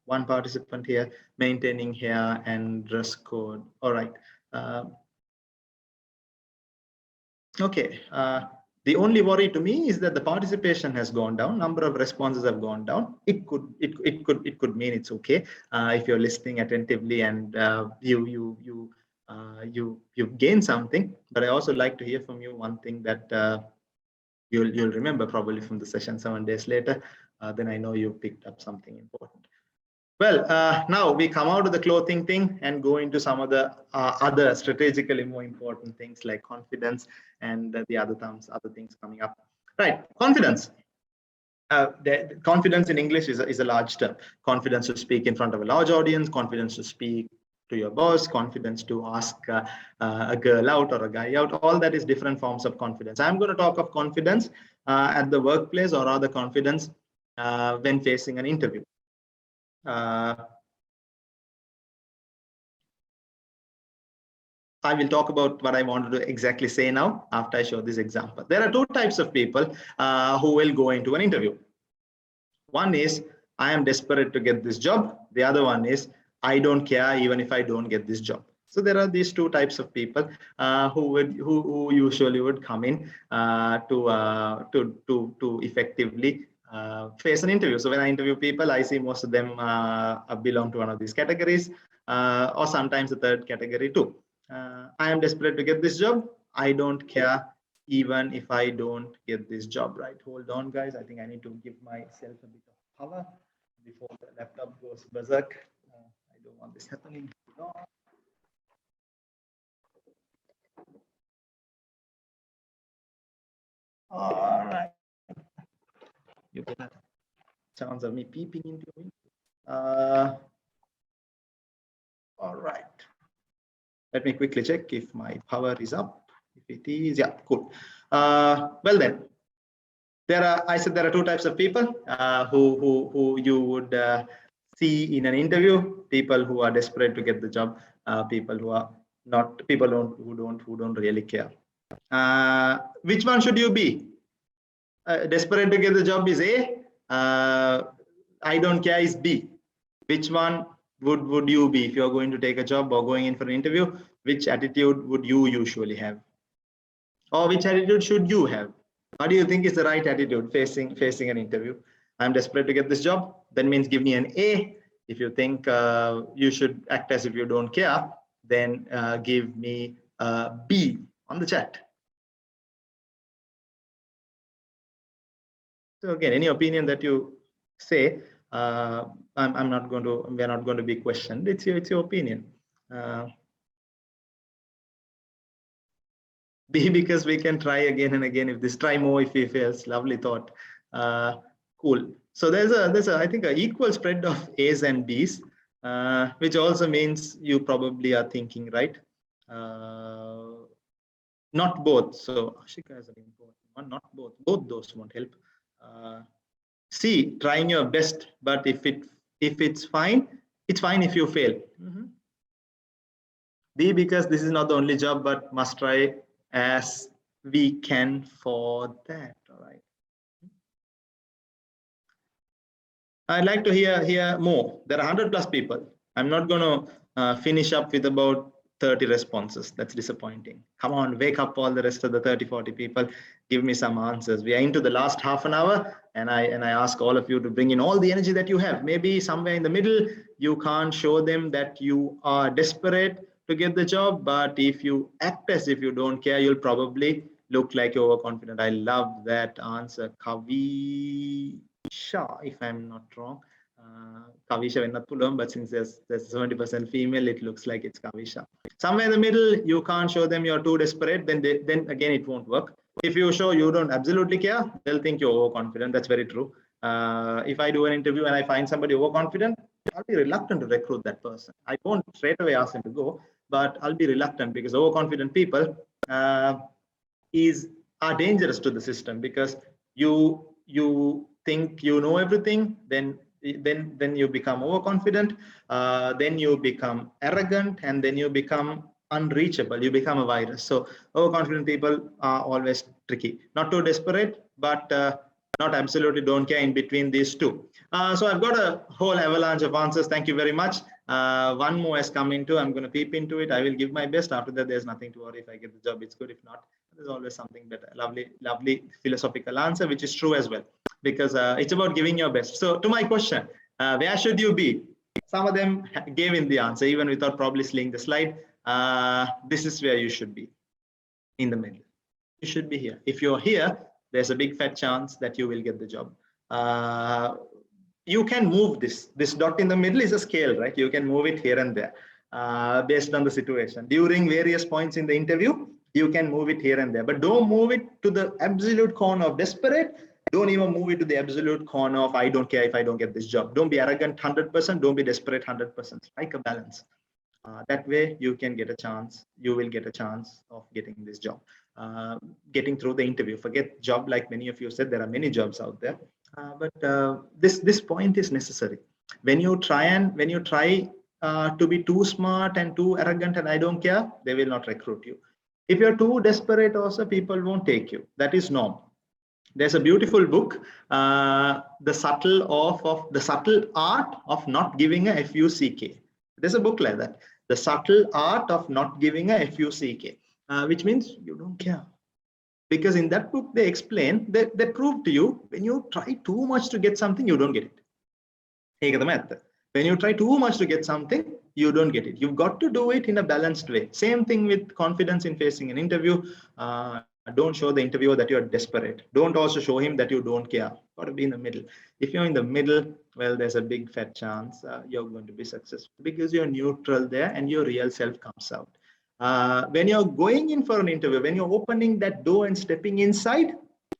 one participant here. Maintaining hair and dress code. All right. Okay. The only worry to me is that the participation has gone down. Number of responses have gone down. It could mean it's okay if you're listening attentively and you've gained something. But I also like to hear from you one thing that you'll remember probably from the session 7 days later. Then I know you picked up something important. Well, now we come out of the clothing thing and go into some of the other strategically more important things like confidence and the other things coming up. Right, confidence. The confidence in English is a large term. Confidence to speak in front of a large audience, confidence to speak to your boss, confidence to ask a girl out or a guy out. All that is different forms of confidence. I'm going to talk of confidence at the workplace, or rather confidence when facing an interview. I will talk about what I wanted to exactly say now after I show this example. There are two types of people who will go into an interview. One is, I am desperate to get this job. The other one is, I don't care even if I don't get this job. So there are these two types of people who usually would come in to effectively face an interview. So when I interview people, I see most of them belong to one of these categories, or sometimes the third category too. I am desperate to get this job. I don't care even if I don't get this job. Right, hold on guys, I think I need to give myself a bit of power before the laptop goes berserk. I don't want this happening. All right, you get that chance of me peeping into me. All right, let me quickly check if my power is up. If it is, yeah, cool. Well then, I said there are two types of people who you would see in an interview: people who are desperate to get the job, people who are not, people who don't really care. Which one should you be? Desperate to get the job is A. I don't care is B. Which one would you be if you're going to take a job or going in for an interview? Which attitude would you usually have, or which attitude should you have? What do you think is the right attitude facing an interview? I'm desperate to get this job. That means give me an A. If you think you should act as if you don't care, then give me a B on the chat. So again, any opinion that you say, we're not going to be questioned. It's your opinion. B, because we can try again and again. If this, try more if he fails. Lovely thought. Cool. So there's a I think an equal spread of A's and B's, which also means you probably are thinking right. Not both. So Ashika has an important one. Not both. Both those won't help. C, trying your best, but if it's fine, it's fine if you fail. B, because this is not the only job, but must try as we can for that. All right. I'd like to hear more. There are 100+ people. I'm not going to finish up with about 30 responses. That's disappointing. Come on, wake up all the rest of the 30-40 people. Give me some answers. We are into the last half an hour, and I ask all of you to bring in all the energy that you have. Maybe somewhere in the middle, you can't show them that you are desperate to get the job, but if you act as if you don't care, you'll probably look like you're overconfident. I love that answer. Kavisha, if I'm not wrong. Kavisha Vennat Pulam, but since there's 70% female, it looks like it's Kavisha. Somewhere in the middle, you can't show them you're too desperate, then again it won't work. If you show you don't absolutely care, they'll think you're overconfident. That's very true. If I do an interview and I find somebody overconfident, I'll be reluctant to recruit that person. I won't straight away ask them to go, but I'll be reluctant because overconfident people are dangerous to the system, because you think you know everything, then you become overconfident, then you become arrogant, and then you become unreachable. You become a virus. So overconfident people are always tricky. Not too desperate, but not absolutely don't care, in between these two. So I've got a whole avalanche of answers. Thank you very much. One more has come into. I'm going to peep into it. I will give my best. After that, there's nothing to worry. If I get the job, it's good. If not, there's always something better. Lovely philosophical answer, which is true as well, because it's about giving your best. So to my question, where should you be? Some of them gave in the answer, even without probably seeing the slide. This is where you should be, in the middle. You should be here. If you're here, there's a big fat chance that you will get the job. You can move this dot in the middle is a scale, right? You can move it here and there based on the situation. During various points in the interview, you can move it here and there, but don't move it to the absolute corner of desperate. Don't even move it to the absolute corner of I don't care if I don't get this job. Don't be arrogant 100%. Don't be desperate 100%. Strike a balance. That way you can get a chance. You will get a chance of getting this job, getting through the interview. Forget job, like many of you said, there are many jobs out there. But this point is necessary. When you try to be too smart and too arrogant and I don't care, they will not recruit you. If you're too desperate also, people won't take you. That is norm. There's a beautiful book, the subtle art of not giving a FUCK. There's a book like that, the subtle art of not giving a FUCK, which means you don't care. Because in that book, they explain that they prove to you, when you try too much to get something, you don't get it. When you try too much to get something, you don't get it. You've got to do it in a balanced way. Same thing with confidence in facing an interview. Don't show the interviewer that you're desperate. Don't also show him that you don't care. Got to be in the middle. If you're in the middle, well, there's a big fat chance you're going to be successful, because you're neutral there and your real self comes out. When you're going in for an interview, when you're opening that door and stepping inside,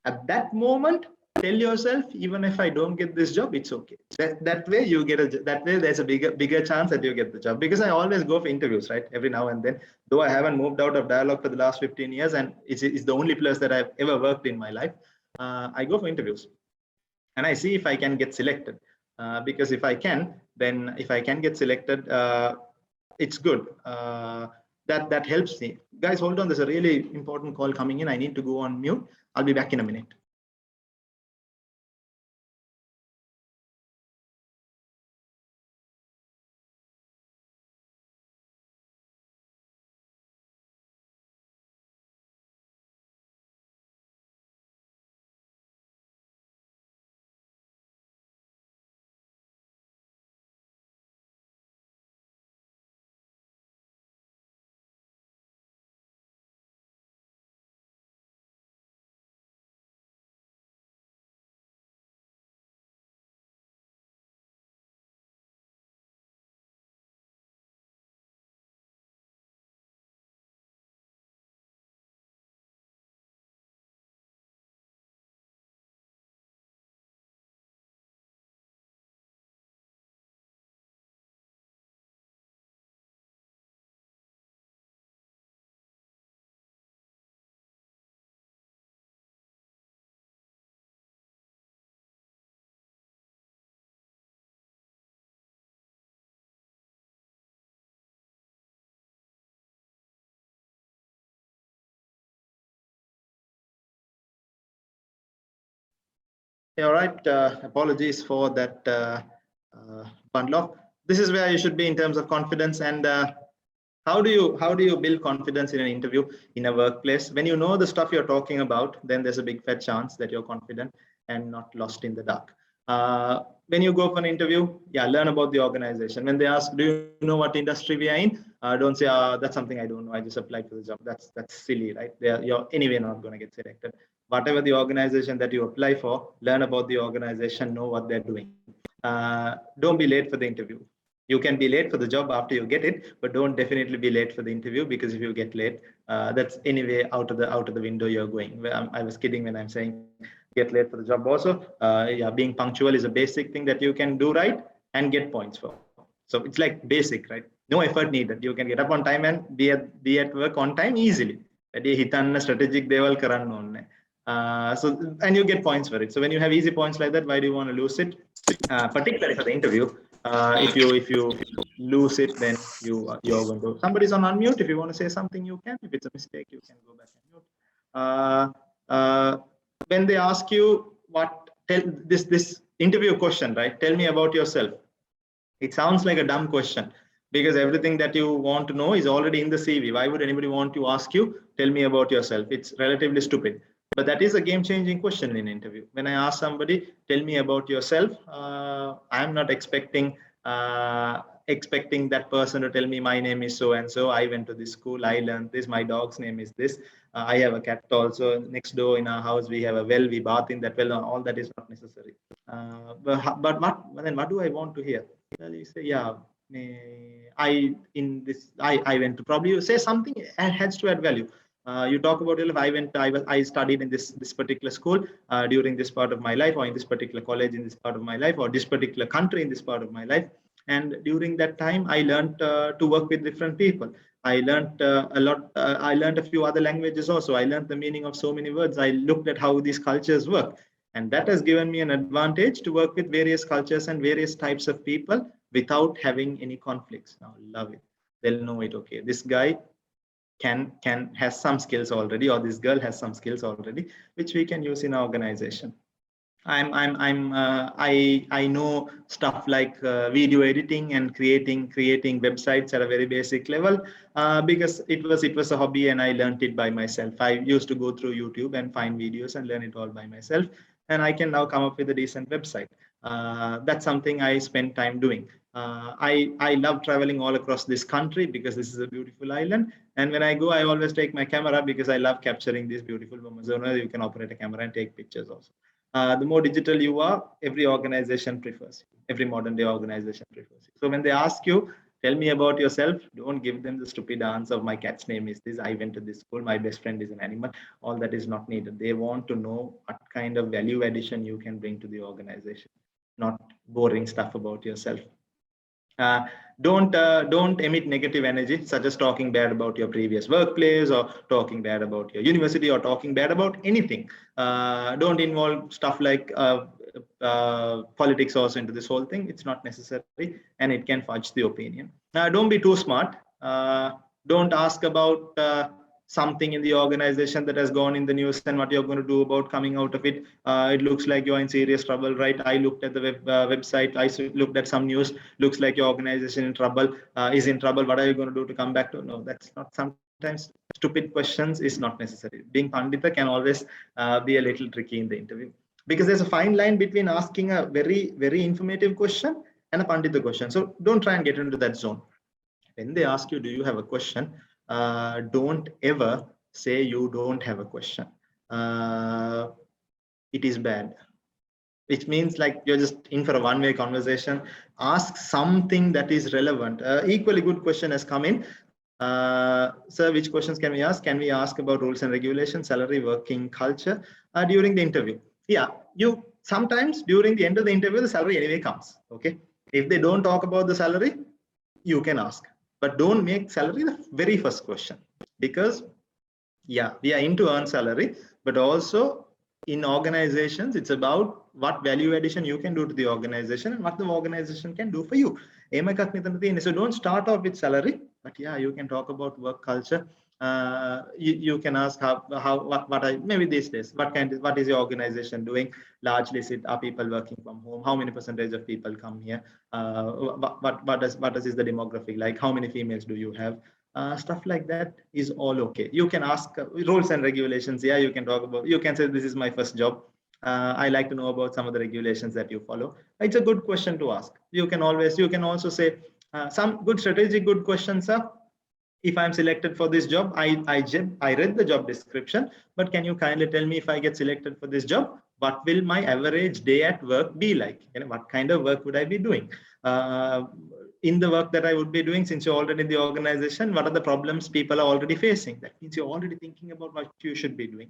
at that moment, tell yourself, even if I don't get this job, it's okay. That way you get that way there's a bigger chance that you get the job. Because I always go for interviews, right? Every now and then, though I haven't moved out of Dialogue for the last 15 years, and it's the only place that I've ever worked in my life. I go for interviews and I see if I can get selected. Because if I can get selected, it's good. That helps me. Guys, hold on. There's a really important call coming in. I need to go on mute. I'll be back in a minute. Yeah, all right. Apologies for that bundle off. This is where you should be in terms of confidence. And how do you build confidence in an interview, in a workplace? When you know the stuff you're talking about, then there's a big fat chance that you're confident and not lost in the dark. When you go for an interview, yeah, learn about the organization. When they ask, do you know what industry we are in? Don't say, that's something I don't know. I just applied for the job. That's silly, right? You're anyway not going to get selected. Whatever the organization that you apply for, learn about the organization, know what they're doing. Don't be late for the interview. You can be late for the job after you get it, but don't definitely be late for the interview, because if you get late, that's anyway out of the window you're going. I was kidding when I'm saying get late for the job also. Yeah, being punctual is a basic thing that you can do right and get points for. So it's like basic, right? No effort needed. You can get up on time and be at work on time easily. Strategic දේවල් කරන්න ඕනේ. So and you get points for it. So when you have easy points like that, why do you want to lose it? Particularly for the interview, if you lose it, then you're going to, somebody's on unmute. If you want to say something, you can. If it's a mistake, you can go back and mute. When they ask you tell this interview question, right? Tell me about yourself. It sounds like a dumb question, because everything that you want to know is already in the CV. Why would anybody want to ask you, tell me about yourself? It's relatively stupid. But that is a game-changing question in interview. When I ask somebody, tell me about yourself, I'm not expecting that person to tell me my name is so and so, I went to this school, I learned this, my dog's name is this, I have a cat also next door in our house, we have a well, we bath in that well. All that is not necessary. But what do I want to hear? Well, you say, yeah, I went to, probably you say something has to add value. You talk about your life. I studied in this particular school during this part of my life, or in this particular college in this part of my life, or this particular country in this part of my life. And during that time, I learned to work with different people. I learned a lot. I learned a few other languages also. I learned the meaning of so many words. I looked at how these cultures work. And that has given me an advantage to work with various cultures and various types of people without having any conflicts. Now, love it. They'll know it. Okay, this guy has some skills already, or this girl has some skills already, which we can use in our organization. I know stuff like video editing and creating websites at a very basic level, because it was a hobby and I learned it by myself. I used to go through YouTube and find videos and learn it all by myself, and I can now come up with a decent website. That's something I spend time doing. I love traveling all across this country because this is a beautiful island, and when I go, I always take my camera because I love capturing these beautiful moments. You can operate a camera and take pictures also. The more digital you are, every organization prefers you. Every modern day organization prefers you. So when they ask you, tell me about yourself, don't give them the stupid answer of my cat's name is this, I went to this school, my best friend is an animal. All that is not needed. They want to know what kind of value addition you can bring to the organization, not boring stuff about yourself. Don't emit negative energy, such as talking bad about your previous workplace, or talking bad about your university, or talking bad about anything. Don't involve stuff like politics also into this whole thing. It's not necessary, and it can fudge the opinion. Don't be too smart. Don't ask about something in the organization that has gone in the news and what you're going to do about coming out of it. It looks like you're in serious trouble, right? I looked at the website, I looked at some news, looks like your organization is in trouble. What are you going to do to come back to? No, that's not. Sometimes stupid questions is not necessary. Being pandita can always be a little tricky in the interview, because there's a fine line between asking a very, very informative question and a pandita question. So don't try and get into that zone. When they ask you, do you have a question? Don't ever say you don't have a question. It is bad. Which means like you're just in for a one-way conversation. Ask something that is relevant. Equally good question has come in. Sir, which questions can we ask? Can we ask about rules and regulations, salary, working culture during the interview? Yeah, you sometimes during the end of the interview, the salary anyway comes. Okay, if they don't talk about the salary, you can ask. But don't make salary the very first question, because yeah, we are into earn salary, but also in organizations, it's about what value addition you can do to the organization and what the organization can do for you. So don't start off with salary, but yeah, you can talk about work culture. You can ask maybe these days, what is your organization doing? Largely, are people working from home? How many percentage of people come here? What is the demographic like? How many females do you have? Stuff like that is all okay. You can ask rules and regulations. Yeah, you can talk about, you can say this is my first job. I like to know about some of the regulations that you follow. It's a good question to ask. You can also say some good strategic good questions are, if I'm selected for this job, I read the job description, but can you kindly tell me, if I get selected for this job, what will my average day at work be like? What kind of work would I be doing? In the work that I would be doing, since you're already in the organization, what are the problems people are already facing? That means you're already thinking about what you should be doing.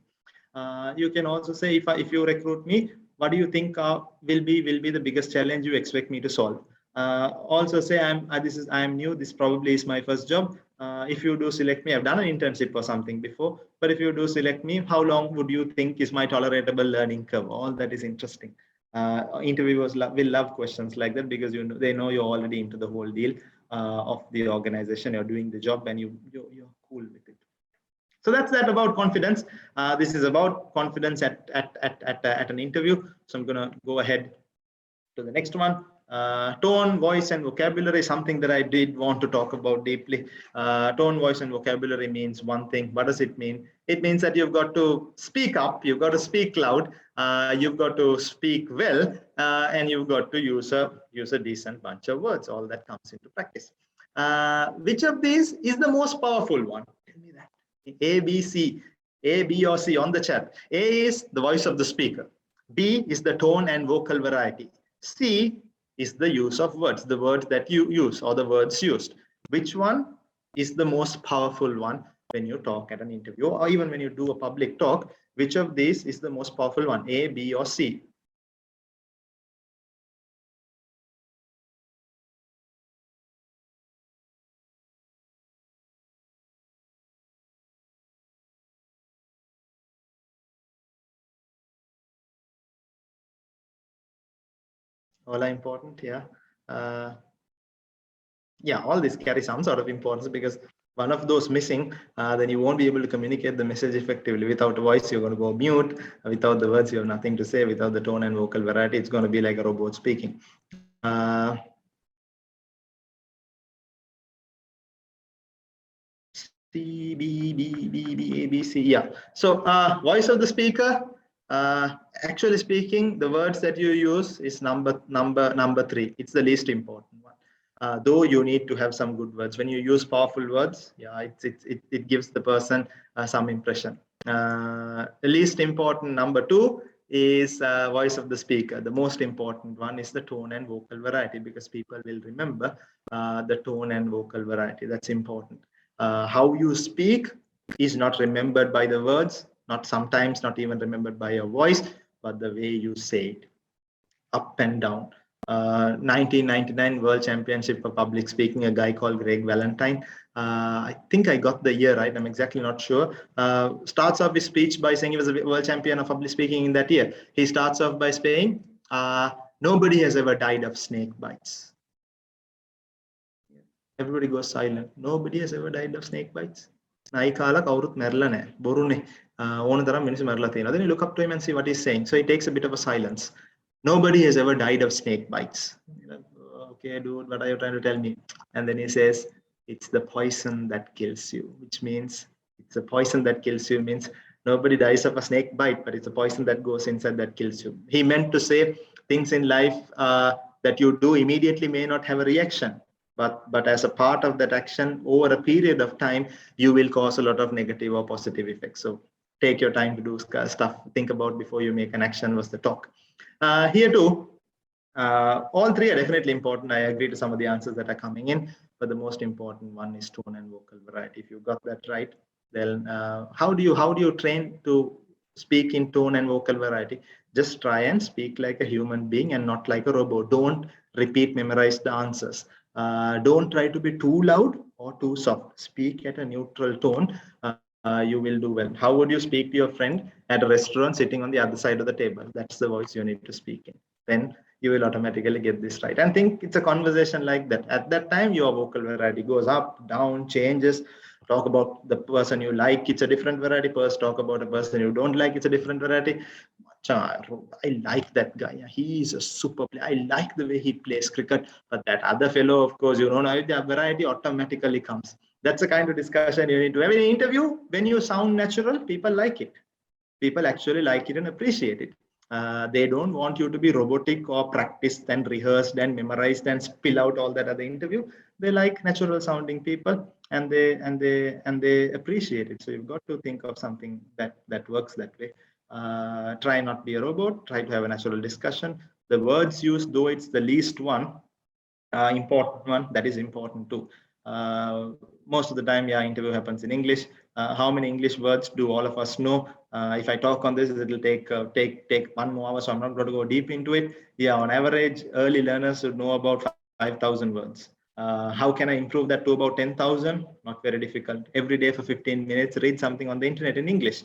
You can also say, if you recruit me, what do you think will be the biggest challenge you expect me to solve? Also say, I'm new, this probably is my first job. If you do select me, I've done an internship or something before, but if you do select me, how long would you think is my tolerable learning curve? All that is interesting. Interviewers will love questions like that, because they know you're already into the whole deal of the organization. You're doing the job and you're cool with it. So that's that about confidence. This is about confidence at an interview. So I'm going to go ahead to the next one. Tone, voice, and vocabulary is something that I did want to talk about deeply. Tone, voice, and vocabulary means one thing. What does it mean? It means that you've got to speak up, you've got to speak loud, you've got to speak well, and you've got to use a decent bunch of words. All that comes into practice. Which of these is the most powerful one? Tell me that. A, B, C, A, B, or C on the chat. A is the voice of the speaker. B is the tone and vocal variety. C is the use of words, the words that you use or the words used. Which one is the most powerful one when you talk at an interview, or even when you do a public talk? Which of these is the most powerful one, A, B, or C? All are important, yeah. Yeah, all this carry some sort of importance, because one of those missing, then you won't be able to communicate the message effectively. Without a voice, you're going to go mute. Without the words, you have nothing to say. Without the tone and vocal variety, it's going to be like a robot speaking. C, B, B, B, B, A, B, C. Yeah. So voice of the speaker. Actually speaking, the words that you use is number 3. It's the least important one. Though you need to have some good words. When you use powerful words, yeah, it gives the person some impression. The least important, number 2, is voice of the speaker. The most important one is the tone and vocal variety, because people will remember the tone and vocal variety. That's important. How you speak is not remembered by the words, sometimes not even remembered by your voice, but the way you say it, up and down. 1999 World Championship for Public Speaking, a guy called Greg Valentine. I think I got the year right. I'm exactly not sure. Starts off his speech by saying he was a world champion of public speaking in that year. He starts off by saying, nobody has ever died of snake bites. Everybody goes silent. Nobody has ever died of snake bites. Then you look up to him and see what he's saying. So he takes a bit of a silence. Nobody has ever died of snake bites. Okay, dude, what are you trying to tell me? And then he says, it's the poison that kills you, which means it's a poison that kills you means nobody dies of a snake bite, but it's a poison that goes inside that kills you. He meant to say things in life that you do immediately may not have a reaction. But as a part of that action, over a period of time, you will cause a lot of negative or positive effects. So take your time to do stuff. Think about before you make an action was the talk. Here too, all three are definitely important. I agree to some of the answers that are coming in, but the most important one is tone and vocal variety. If you got that right, then how do you train to speak in tone and vocal variety? Just try and speak like a human being and not like a robot. Don't repeat, memorize the answers. Don't try to be too loud or too soft. Speak at a neutral tone. You will do well. How would you speak to your friend at a restaurant sitting on the other side of the table? That's the voice you need to speak in. Then you will automatically get this right. And think it's a conversation like that. At that time, your vocal variety goes up, down, changes. Talk about the person you like, it's a different variety. First, talk about a person you don't like, it's a different variety. I like that guy. He's a super player. I like the way he plays cricket. But that other fellow, of course, you don't know, the variety automatically comes. That's the kind of discussion you need to have in an interview. When you sound natural, people like it. People actually like it and appreciate it. They don't want you to be robotic or practiced and rehearsed and memorized and spill out all that at the interview. They like natural sounding people, and they appreciate it. So you've got to think of something that works that way. Try not be a robot. Try to have a natural discussion. The words used, though it's the least one, important one, that is important too. Most of the time, yeah, interview happens in English. How many English words do all of us know? If I talk on this, it'll take 1 more hour, so I'm not going to go deep into it. Yeah, on average, early learners should know about 5,000 words. How can I improve that to about 10,000? Not very difficult. Every day for 15 minutes, read something on the internet in English.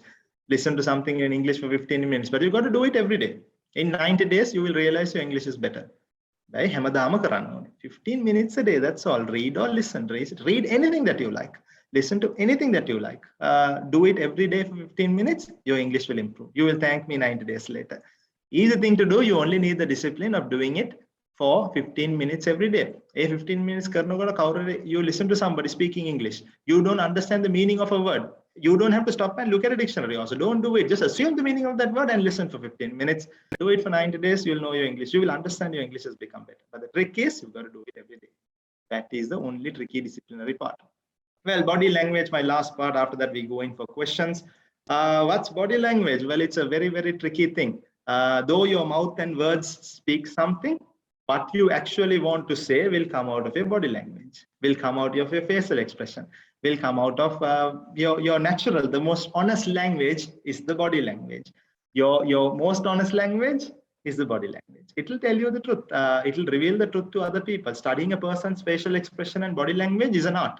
Listen to something in English for 15 minutes, but you've got to do it every day. In 90 days, you will realize your English is better. 15 minutes a day, that's all. Read or listen. Read anything that you like. Listen to anything that you like. Do it every day for 15 minutes. Your English will improve. You will thank me 90 days later. Easy thing to do. You only need the discipline of doing it for 15 minutes every day. 15 minutes, you listen to somebody speaking English. You don't understand the meaning of a word. You don't have to stop and look at a dictionary also. Don't do it. Just assume the meaning of that word and listen for 15 minutes. Do it for 90 days. You'll know your English. You will understand your English has become better. But the trick is you've got to do it every day. That is the only tricky disciplinary part. Well, body language, my last part. After that, we go in for questions. What's body language? Well, it's a very, very tricky thing. Though your mouth and words speak something, what you actually want to say will come out of your body language, will come out of your facial expression, will come out of your natural. The most honest language is the body language. Your most honest language is the body language. It will tell you the truth. It will reveal the truth to other people. Studying a person's facial expression and body language is an art.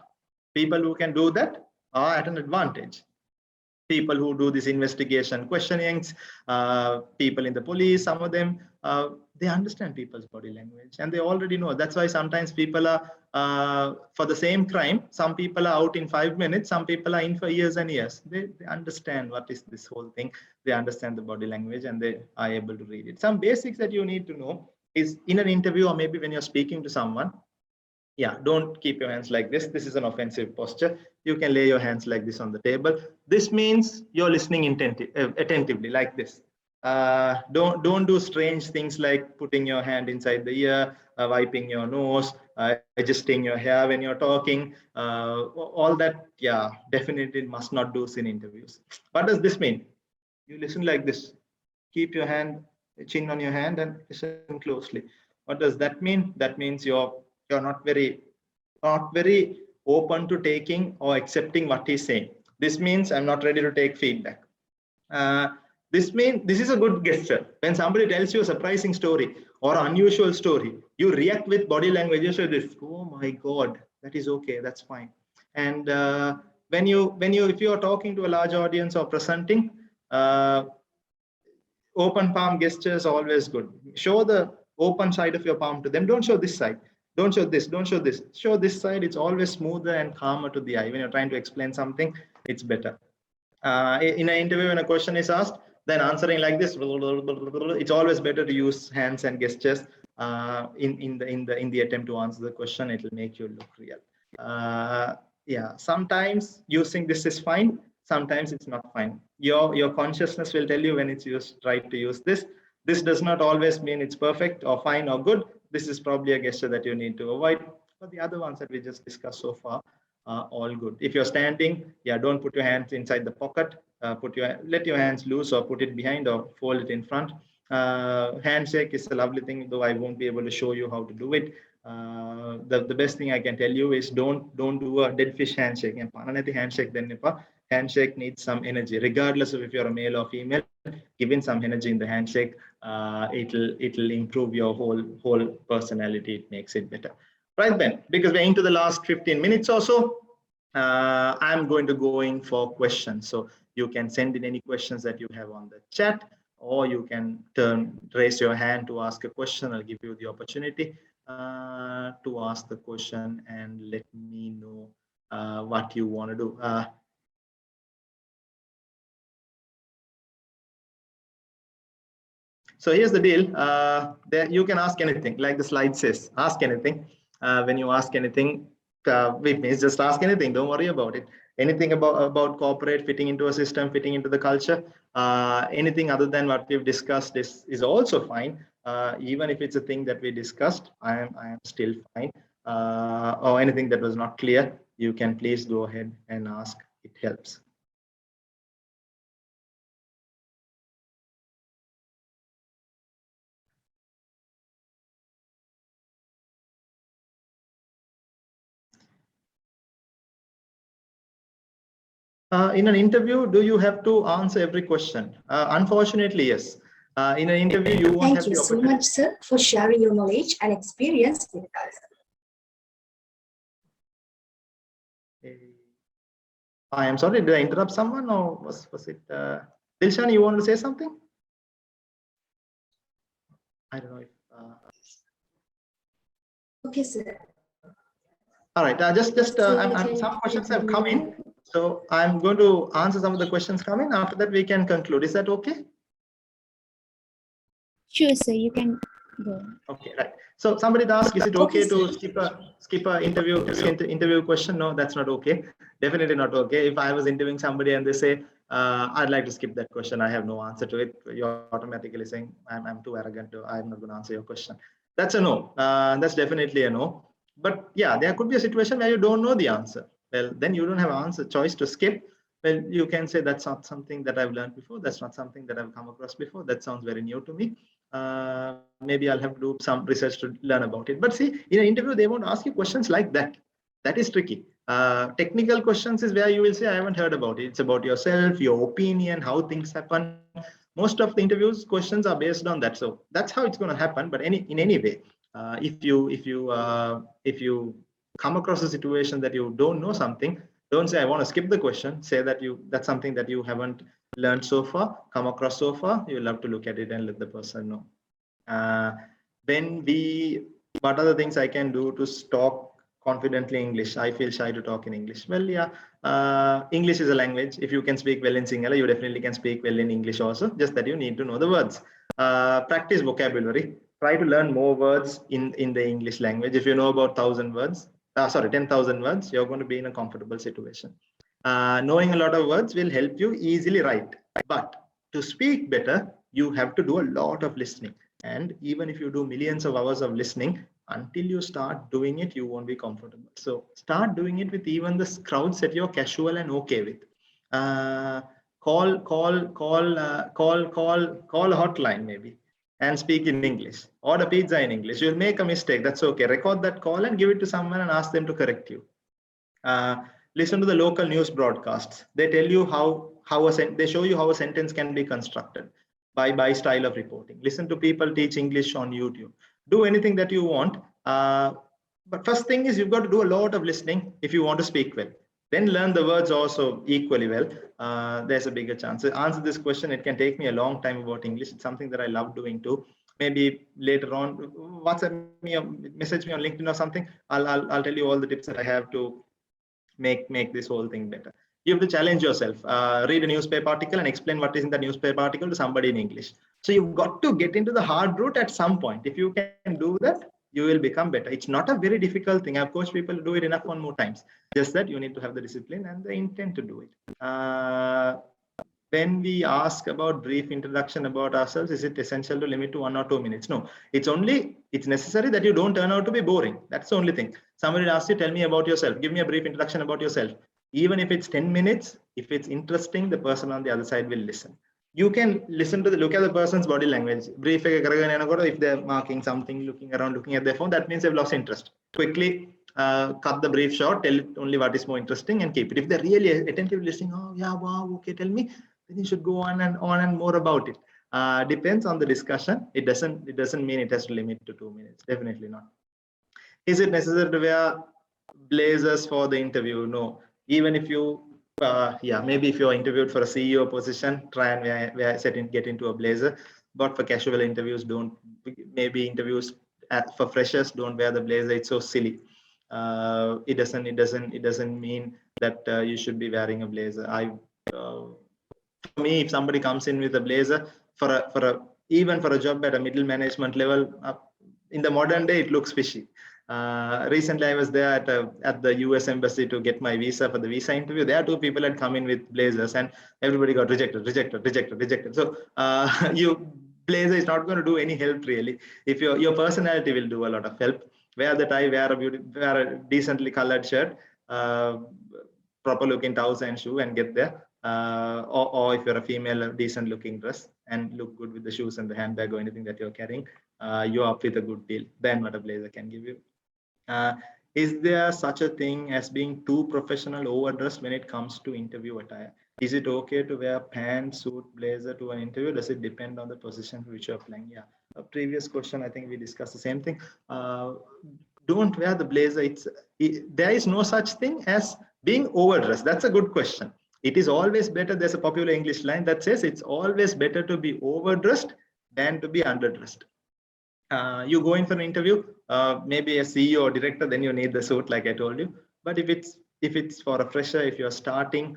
People who can do that are at an advantage. People who do this investigation questionings, people in the police, some of them, they understand people's body language and they already know. That's why sometimes people are, for the same crime, some people are out in 5 minutes, some people are in for years and years. They understand what is this whole thing. They understand the body language and they are able to read it. Some basics that you need to know is in an interview or maybe when you're speaking to someone, yeah, don't keep your hands like this. This is an offensive posture. You can lay your hands like this on the table. This means you're listening attentively, like this. Don't do strange things like putting your hand inside the ear, wiping your nose, adjusting your hair when you're talking. All that, yeah, definitely must not do in interviews. What does this mean? You listen like this. Keep your chin on your hand and listen closely. What does that mean? That means you're not very open to taking or accepting what he's saying. This means I'm not ready to take feedback. This is a good gesture. When somebody tells you a surprising story or unusual story, you react with body language. You say this, oh my God, that is okay, that's fine. And if you are talking to a large audience or presenting, open palm gestures are always good. Show the open side of your palm to them. Don't show this side. Don't show this. Don't show this. Show this side. It's always smoother and calmer to the eye. When you're trying to explain something, it's better. In an interview, when a question is asked, then answering like this, it's always better to use hands and gestures in the attempt to answer the question. It will make you look real. Yeah, sometimes using this is fine. Sometimes it's not fine. Your consciousness will tell you when it's used. Try to use this. This does not always mean it's perfect or fine or good. This is probably a gesture that you need to avoid. But the other ones that we just discussed so far are all good. If you're standing, yeah, don't put your hands inside the pocket. Let your hands loose or put it behind or fold it in front. Handshake is a lovely thing, though I won't be able to show you how to do it. The best thing I can tell you is don't do a dead fish handshake. Handshake needs some energy, regardless of if you're a male or female. Given some energy in the handshake, it'll improve your whole personality. It makes it better. Right then, because we're into the last 15 minutes or so, I'm going to go in for questions. So you can send in any questions that you have on the chat, or you can raise your hand to ask a question. I'll give you the opportunity to ask the question and let me know what you want to do. So here's the deal. There you can ask anything, like the slide says. Ask anything. When you ask anything, it means just ask anything. Don't worry about it. Anything about corporate, fitting into a system, fitting into the culture, anything other than what we've discussed is also fine. Even if it's a thing that we discussed, I am still fine. Or anything that was not clear, you can please go ahead and ask. It helps. In an interview, do you have to answer every question? Unfortunately, yes. In an interview, you won't have Thank you the so opportunity. much, sir, for sharing your knowledge and experience with us. I am sorry, did I interrupt someone or was it Dilshan, you want to say something? I don't know if Okay, sir. all right, some questions have come in, so I'm going to answer some of the questions coming. After that, we can conclude. Is that okay? Sure, sir. You can go. Okay, right. So somebody asked, is it okay Okay, to sir. skip a interview question? No, that's not okay. Definitely not okay. If I was interviewing somebody and they say, I'd like to skip that question, I have no answer to it, you're automatically saying, I'm too arrogant to, I'm not going to answer your question. That's a no. That's definitely a no. But yeah, there could be a situation where you don't know the answer. Well, then you don't have an answer choice to skip. Well, you can say that's not something that I've learned before. That's not something that I've come across before. That sounds very new to me. Maybe I'll have to do some research to learn about it. But see, in an interview, they won't ask you questions like that. That is tricky. Technical questions is where you will say, I haven't heard about it. It's about yourself, your opinion, how things happen. Most of the interviews questions are based on that. So that's how it's going to happen. But in any way, if you come across a situation that you don't know something, don't say I want to skip the question. Say that that's something that you haven't learned so far, come across so far. You'll have to look at it and let the person know. When what are the things I can do to talk confidently English? I feel shy to talk in English. Well, yeah, English is a language. If you can speak well in Sinhala, you definitely can speak well in English also. Just that you need to know the words. Practice vocabulary. Try to learn more words in the English language. If you know about 1,000 words, 10,000 words, you're going to be in a comfortable situation. Knowing a lot of words will help you easily write. But to speak better, you have to do a lot of listening. And even if you do millions of hours of listening, until you start doing it, you won't be comfortable. So start doing it with even the crowds that you're casual and okay with. Call a hotline maybe and speak in English. Order pizza in English. You'll make a mistake. That's okay. Record that call and give it to someone and ask them to correct you. Listen to the local news broadcasts. They tell you they show you how a sentence can be constructed by style of reporting. Listen to people teach English on YouTube. Do anything that you want. But first thing is you've got to do a lot of listening if you want to speak well. Then learn the words also equally well. There's a bigger chance. To answer this question, it can take me a long time about English. It's something that I love doing too. Maybe later on, WhatsApp me or message me on LinkedIn or something. I'll tell you all the tips that I have to make this whole thing better. You have to challenge yourself. Read a newspaper article and explain what is in the newspaper article to somebody in English. So you've got to get into the hard route at some point. If you can do that, you will become better. It's not a very difficult thing. I've coached people to do it enough 1 more times. Just that you need to have the discipline and the intent to do it. When we ask about brief introduction about ourselves, is it essential to limit to 1 or 2 minutes? No, it's necessary that you don't turn out to be boring. That's the only thing. Somebody asks you, tell me about yourself. Give me a brief introduction about yourself. Even if it's 10 minutes, if it's interesting, the person on the other side will listen. You can look at the person's body language. Brief, if they're marking something, looking around, looking at their phone, that means they've lost interest. Quickly cut the brief short, tell only what is more interesting and keep it. If they're really attentively listening, oh yeah, wow, okay, tell me, then you should go on and more about it. Depends on the discussion. It doesn't mean it has to limit to 2 minutes. Definitely not. Is it necessary to wear blazers for the interview? No. Even if you, maybe if you're interviewed for a CEO position, try and get into a blazer. But for casual interviews, don't. Maybe interviews for freshers, don't wear the blazer. It's so silly. It doesn't mean that you should be wearing a blazer. For me, if somebody comes in with a blazer even for a job at a middle management level, in the modern day, it looks fishy. Recently, I was there at the US embassy to get my visa for the visa interview. There, two people had come in with blazers, and everybody got rejected. So you blazer is not going to do any help really. If your personality will do a lot of help. Wear the tie, wear a decently colored shirt, proper looking trousers and shoe, and get there. Or if you're a female, a decent looking dress and look good with the shoes and the handbag or anything that you're carrying, you're up with a good deal than what a blazer can give you. Is there such a thing as being too professional overdressed when it comes to interview attire? Is it okay to wear pants, suit, blazer to an interview? Does it depend on the position for which you're applying? Yeah. A previous question, I think we discussed the same thing. Don't wear the blazer. There is no such thing as being overdressed. That's a good question. It is always better. There's a popular English line that says it's always better to be overdressed than to be underdressed. You go in for an interview, maybe a CEO or director, then you need the suit, like I told you. But if it's for a fresher, if you're starting,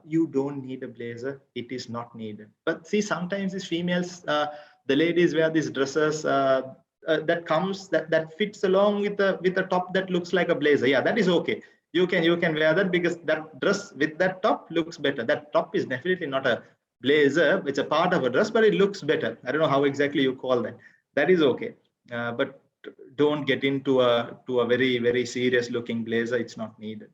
you don't need a blazer. It is not needed. But see, sometimes these females, the ladies wear these dresses that fits along with the top that looks like a blazer. Yeah, that is okay. You can wear that because that dress with that top looks better. That top is definitely not a blazer. It's a part of a dress, but it looks better. I don't know how exactly you call that. That is okay. But don't get into a very, very serious looking blazer. It's not needed.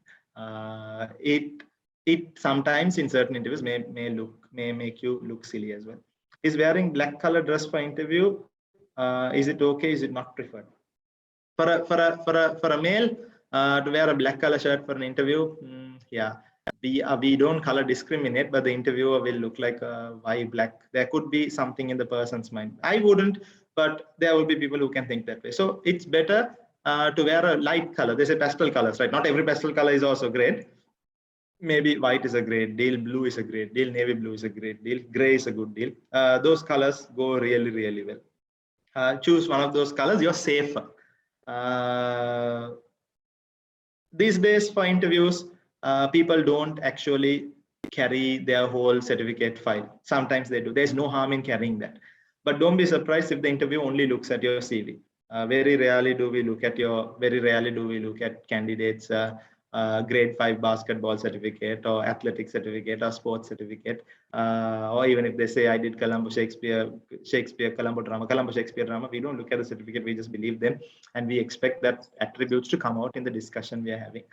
It sometimes in certain interviews may make you look silly as well. Is wearing black color dress for interview, is it okay? Is it not preferred? For a male to wear a black color shirt for an interview, yeah, we don't color discriminate, but the interviewer will look like why black. There could be something in the person's mind. I wouldn't, but there will be people who can think that way. So it's better to wear a light color. They say pastel colors, right? Not every pastel color is also great. Maybe white is a great deal, blue is a great deal, navy blue is a great deal, gray is a good deal. Those colors go really, really well. Choose one of those colors, you're safer. These days for interviews, people don't actually carry their whole certificate file. Sometimes they do. There's no harm in carrying that. But don't be surprised if the interview only looks at your CV. Very rarely do we look at candidates' grade 5 basketball certificate or athletic certificate or sports certificate, or even if they say I did Colombo Shakespeare drama, we don't look at the certificate, we just believe them, and we expect that attributes to come out in the discussion we are having.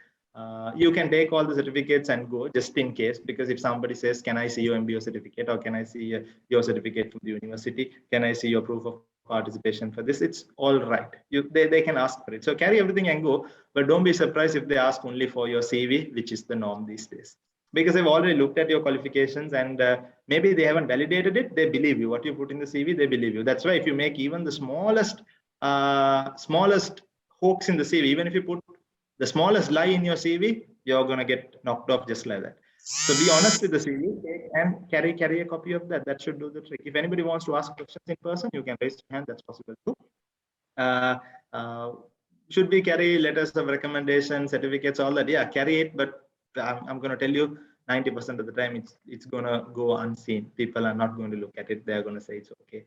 You can take all the certificates and go just in case, because if somebody says, can I see your MBO certificate, or can I see your certificate from the university, can I see your proof of participation for this, it's all right. They can ask for it. So carry everything and go, but don't be surprised if they ask only for your CV, which is the norm these days, because they've already looked at your qualifications and maybe they haven't validated it. They believe you. What you put in the CV, they believe you. That's why if you make even the smallest hoax in the CV, even if you put the smallest lie in your CV, you're going to get knocked off just like that. So be honest with the CV and carry a copy of that. That should do the trick. If anybody wants to ask questions in person, you can raise your hand. That's possible too. Should we carry letters of recommendation, certificates, all that? Yeah, carry it. But I'm going to tell you, 90% of the time, it's going to go unseen. People are not going to look at it. They're going to say it's okay.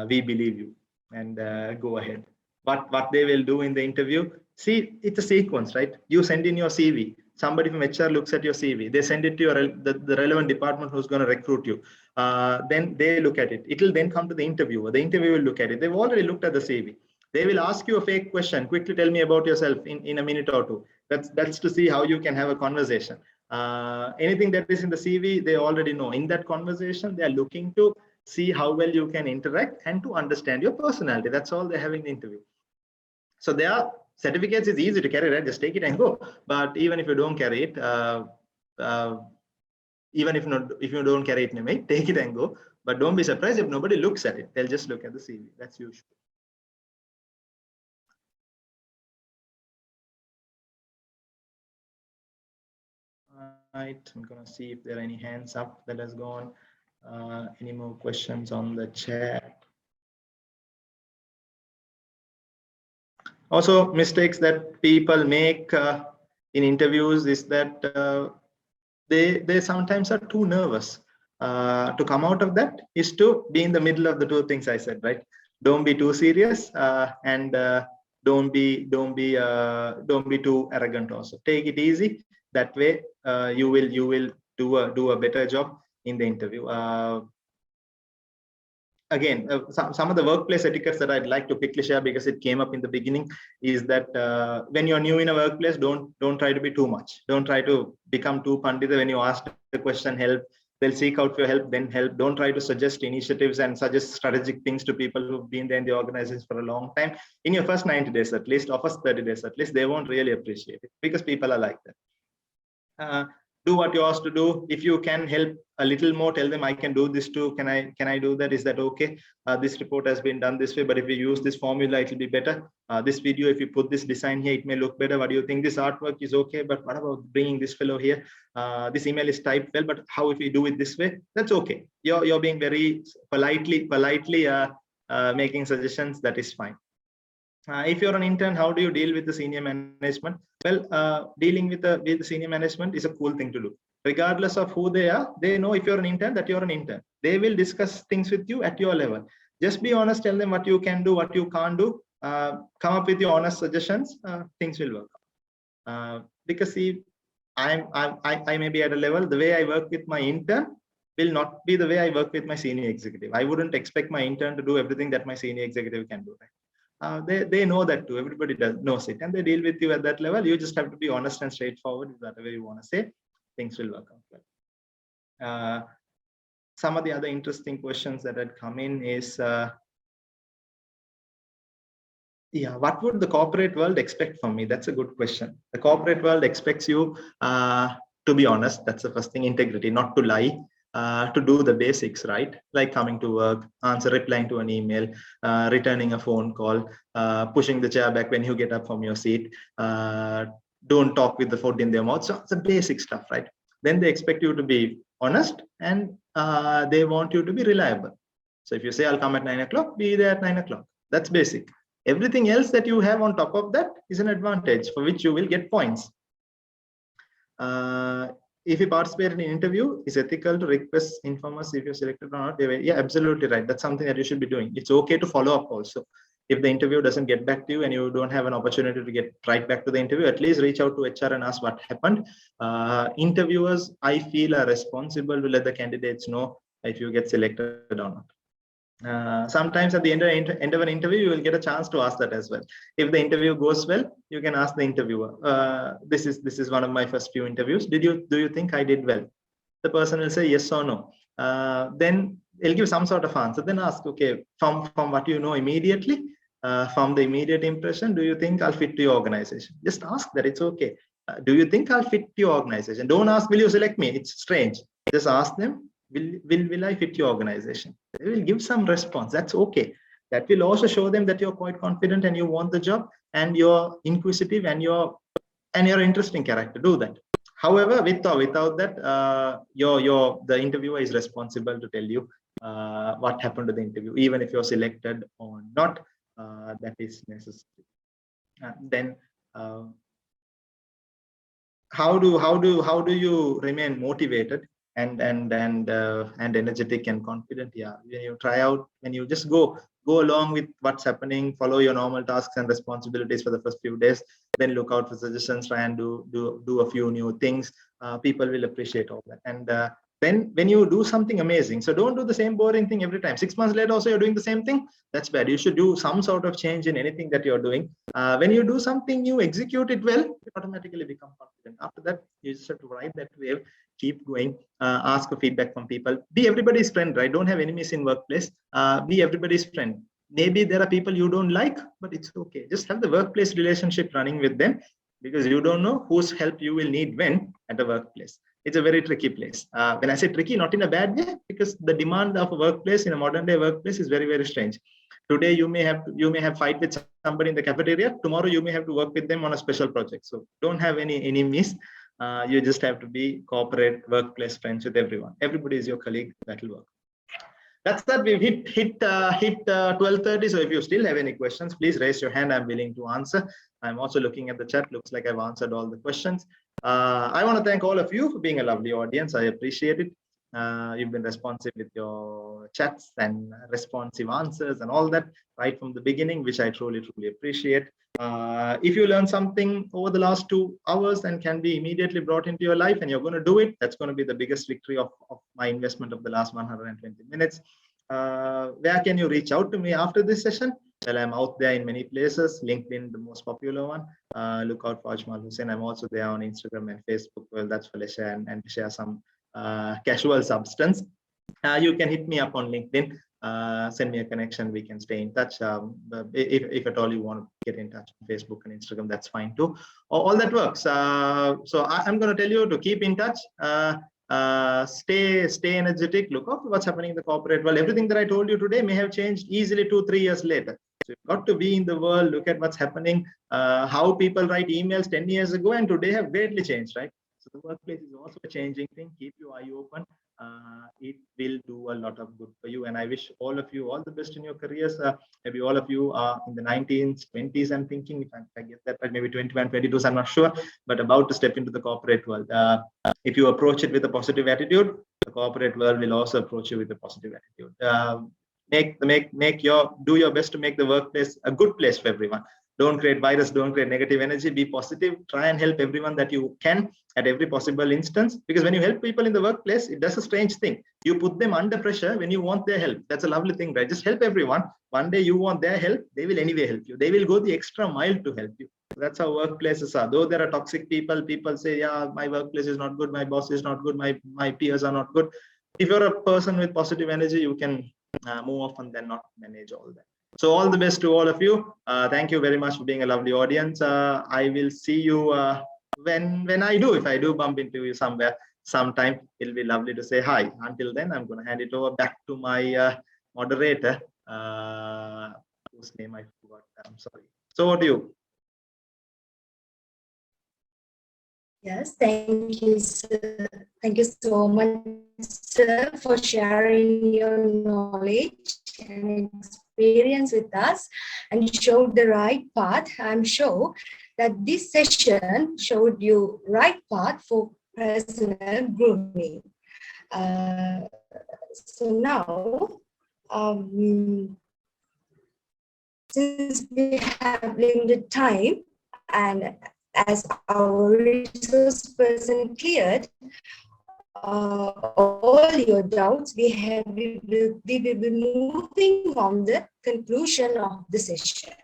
We believe you, and go ahead. But what they will do in the interview, see, it's a sequence, right? You send in your CV. Somebody from HR looks at your CV. They send it to the relevant department who's going to recruit you. Then they look at it. It will then come to the interviewer. The interviewer will look at it. They've already looked at the CV. They will ask you a fake question. Quickly tell me about yourself in a minute or two. That's to see how you can have a conversation. Anything that is in the CV, they already know. In that conversation, they are looking to see how well you can interact and to understand your personality. That's all they're having the interview. So their certificates is easy to carry, right? Just take it and go. But even if you don't carry it, even if you don't carry it in a way, take it and go. But don't be surprised if nobody looks at it. They'll just look at the CV. That's usual. Right, I'm gonna see if there are any hands up that has gone. Any more questions on the chat? Also, mistakes that people make in interviews is that they sometimes are too nervous. To come out of that is to be in the middle of the two things I said, right? Don't be too serious and don't be too arrogant also. Take it easy. That way you will do a better job in the interview. Again, some of the workplace etiquettes that I'd like to quickly share, because it came up in the beginning, is that when you're new in a workplace, don't try to be too much. Don't try to become too pandita. When you ask the question, help, they'll seek out for your help, then help. Don't try to suggest initiatives and suggest strategic things to people who've been there in the organizations for a long time. In your first 90 days at least, or first 30 days at least, they won't really appreciate it, because people are like that. Do what you're asked to do. If you can help a little more, tell them I can do this too. Can I do that? Is that okay? This report has been done this way, but if you use this formula, it will be better. This video, if you put this design here, it may look better. What do you think? This artwork is okay, but what about bringing this fellow here? This email is typed well, but how if we do it this way? That's okay. You're being very politely making suggestions. That is fine. If you're an intern, how do you deal with the senior management? Well, dealing with the senior management is a cool thing to do. Regardless of who they are, they know if you're an intern that you're an intern. They will discuss things with you at your level. Just be honest. Tell them what you can do, what you can't do. Come up with your honest suggestions. Things will work. Because see, I may be at a level. The way I work with my intern will not be the way I work with my senior executive. I wouldn't expect my intern to do everything that my senior executive can do. Right? They know that too. Everybody knows it, and they deal with you at that level. You just have to be honest and straightforward. If that's the way you want to say, things will work out well. Some of the other interesting questions that had come in is, what would the corporate world expect from me? That's a good question. The corporate world expects you to be honest. That's the first thing. Integrity, not to lie. To do the basics, right? Like coming to work, replying to an email, returning a phone call, pushing the chair back when you get up from your seat, don't talk with the food in their mouth. So it's the basic stuff, right? Then they expect you to be honest, and they want you to be reliable. So if you say I'll come at 9 o'clock, be there at 9 o'clock. That's basic. Everything else that you have on top of that is an advantage for which you will get points. If you participate in an interview, it's ethical to request inform us if you're selected or not. Yeah, absolutely right. That's something that you should be doing. It's okay to follow up also. If the interview doesn't get back to you and you don't have an opportunity to get right back to the interview, at least reach out to HR and ask what happened. Interviewers, I feel, are responsible to let the candidates know if you get selected or not. Sometimes at the end of an interview, you will get a chance to ask that as well. If the interview goes well, you can ask the interviewer. This is one of my first few interviews. Do you think I did well? The person will say yes or no. Then they'll give some sort of answer. Then ask, okay, from what you know immediately, from the immediate impression, do you think I'll fit to your organization? Just ask that. It's okay. Do you think I'll fit to your organization? Don't ask, will you select me? It's strange. Just ask them, will I fit your organization? They will give some response. That's okay. That will also show them that you're quite confident and you want the job, and you're inquisitive, and you're an interesting character. Do that. However, with or without that, the interviewer is responsible to tell you what happened to the interview, even if you're selected or not. That is necessary. Then how do you remain motivated and energetic and confident? Yeah, when you try out, when you just go along with what's happening, follow your normal tasks and responsibilities for the first few days, then look out for suggestions, try and do a few new things. People will appreciate all that. And then when you do something amazing, so don't do the same boring thing every time. 6 months later also you're doing the same thing. That's bad. You should do some sort of change in anything that you're doing. When you do something new, execute it well, you automatically become confident. After that, you just have to ride that wave, keep going, ask for feedback from people. Be everybody's friend, right? Don't have enemies in workplace. Be everybody's friend. Maybe there are people you don't like, but it's okay. Just have the workplace relationship running with them, because you don't know whose help you will need when at the workplace. It's a very tricky place. When I say tricky, not in a bad way, because the demand of a workplace in a modern day workplace is very, very strange. Today you may have fight with somebody in the cafeteria. Tomorrow you may have to work with them on a special project. So don't have any enemies. You just have to be corporate workplace friends with everyone. Everybody is your colleague. That will work. That's that. We've hit 12:30. So if you still have any questions, please raise your hand. I'm willing to answer. I'm also looking at the chat. Looks like I've answered all the questions. I want to thank all of you for being a lovely audience. I appreciate it. You've been responsive with your chats and responsive answers and all that right from the beginning, which I truly appreciate. If you learn something over the last 2 hours and can be immediately brought into your life and you're going to do it, that's going to be the biggest victory of my investment of the last 120 minutes. Where can you reach out to me after this session? Well, I'm out there in many places. LinkedIn, the most popular one. Look out for Ajmal Hussain. I'm also there on Instagram and Facebook. Well, that's for share and share some casual substance. You can hit me up on LinkedIn. Send me a connection. We can stay in touch. If at all you want to get in touch on Facebook and Instagram, that's fine too. All that works. So I'm going to tell you to keep in touch. Stay energetic. Look out what's happening in the corporate world. Everything that I told you today may have changed easily 2-3 years later. So you've got to be in the world. Look at what's happening. How people write emails 10 years ago and today have greatly changed, right? So the workplace is also a changing thing. Keep your eye open. It will do a lot of good for you. And I wish all of you all the best in your careers. Maybe all of you are in the 19s, 20s, I'm thinking, if I get that right, maybe 21, 22s, I'm not sure, but about to step into the corporate world. If you approach it with a positive attitude, the corporate world will also approach you with a positive attitude. Do your best to make the workplace a good place for everyone. Don't create virus, don't create negative energy, be positive, try and help everyone that you can at every possible instance. Because when you help people in the workplace, it does a strange thing. You put them under pressure when you want their help. That's a lovely thing, right? Just help everyone. One day you want their help, they will anyway help you. They will go the extra mile to help you. That's how workplaces are. Though there are toxic people say, yeah, my workplace is not good, my boss is not good, my peers are not good. If you're a person with positive energy, you can move off and then not manage all that. So all the best to all of you. Thank you very much for being a lovely audience. I will see you when I do. If I do bump into you somewhere sometime, it'll be lovely to say hi. Until then, I'm going to hand it over back to my moderator, whose name I forgot. I'm sorry. So what do you? Yes, thank you, sir. Thank you so much, sir, for sharing your knowledge and experience with us and showed the right path. I'm sure that this session showed you right path for personal grooming. So now, since we have limited time and as our resource person cleared all your doubts, we will be moving on the conclusion of the session.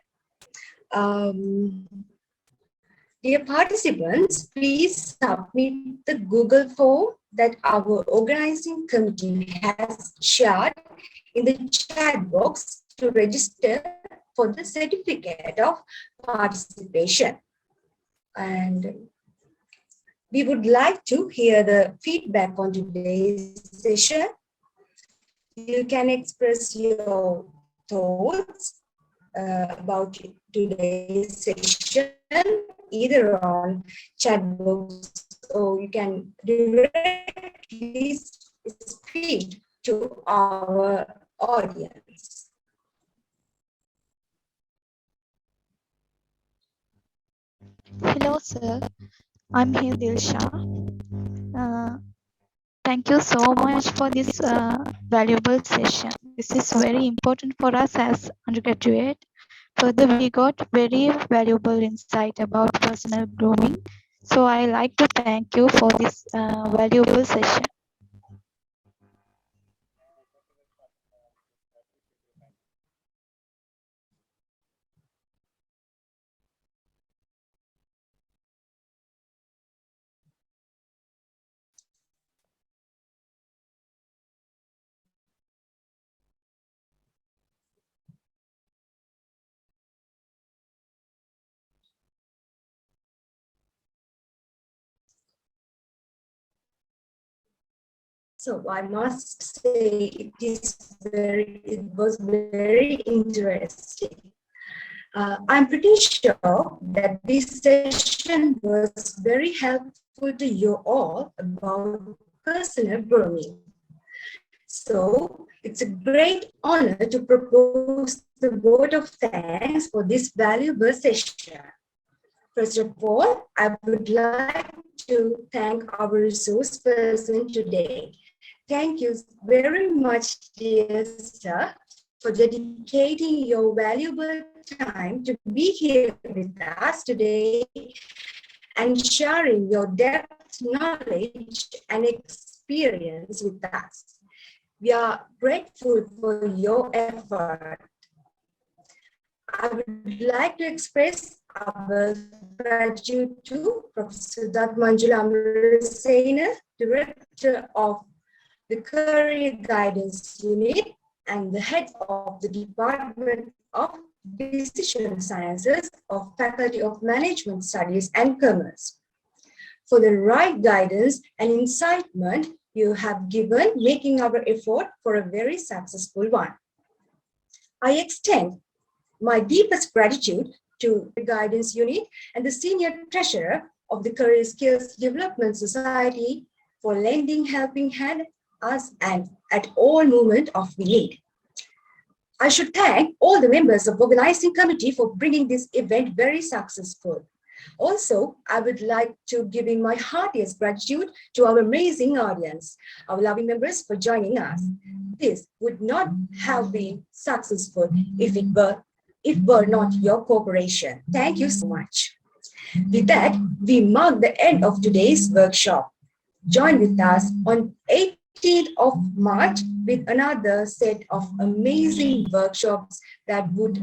Dear participants, please submit the Google form that our organizing committee has shared in the chat box to register for the certificate of participation. And we would like to hear the feedback on today's session. You can express your thoughts about today's session either on chat box or you can directly speak to our audience. Hello, sir. I'm here, Dilsha. Thank you so much for this valuable session. This is very important for us as undergraduate. Further, we got very valuable insight about personal grooming. So I like to thank you for this valuable session. So I must say it was very interesting. I'm pretty sure that this session was very helpful to you all about personal grooming. So it's a great honor to propose the vote of thanks for this valuable session. First of all, I would like to thank our resource person today. Thank you very much, dear sir, for dedicating your valuable time to be here with us today and sharing your depth knowledge and experience with us. We are grateful for your effort. I would like to express our gratitude to Professor Dr. Manjula Hussain, Director of the Career Guidance Unit and the Head of the Department of Decision Sciences of Faculty of Management Studies and Commerce, for the right guidance and incitement you have given, making our effort for a very successful one. I extend my deepest gratitude to Career Guidance Unit and the Senior Treasurer of the Career Skills Development Society for lending helping hand us and at all moment of we need. I should thank all the members of organizing committee for bringing this event very successful. Also, I would like to give in my heartiest gratitude to our amazing audience, our loving members for joining us. This would not have been successful if were not your cooperation. Thank you so much. With that, we mark the end of today's workshop. Join with us on 18th of March with another set of amazing workshops that would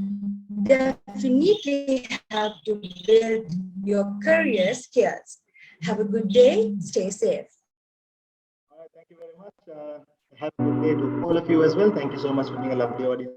definitely help to build your career skills. Have a good day. Stay safe. All right, thank you very much. Have a good day to all of you as well. Thank you so much for being a lovely audience.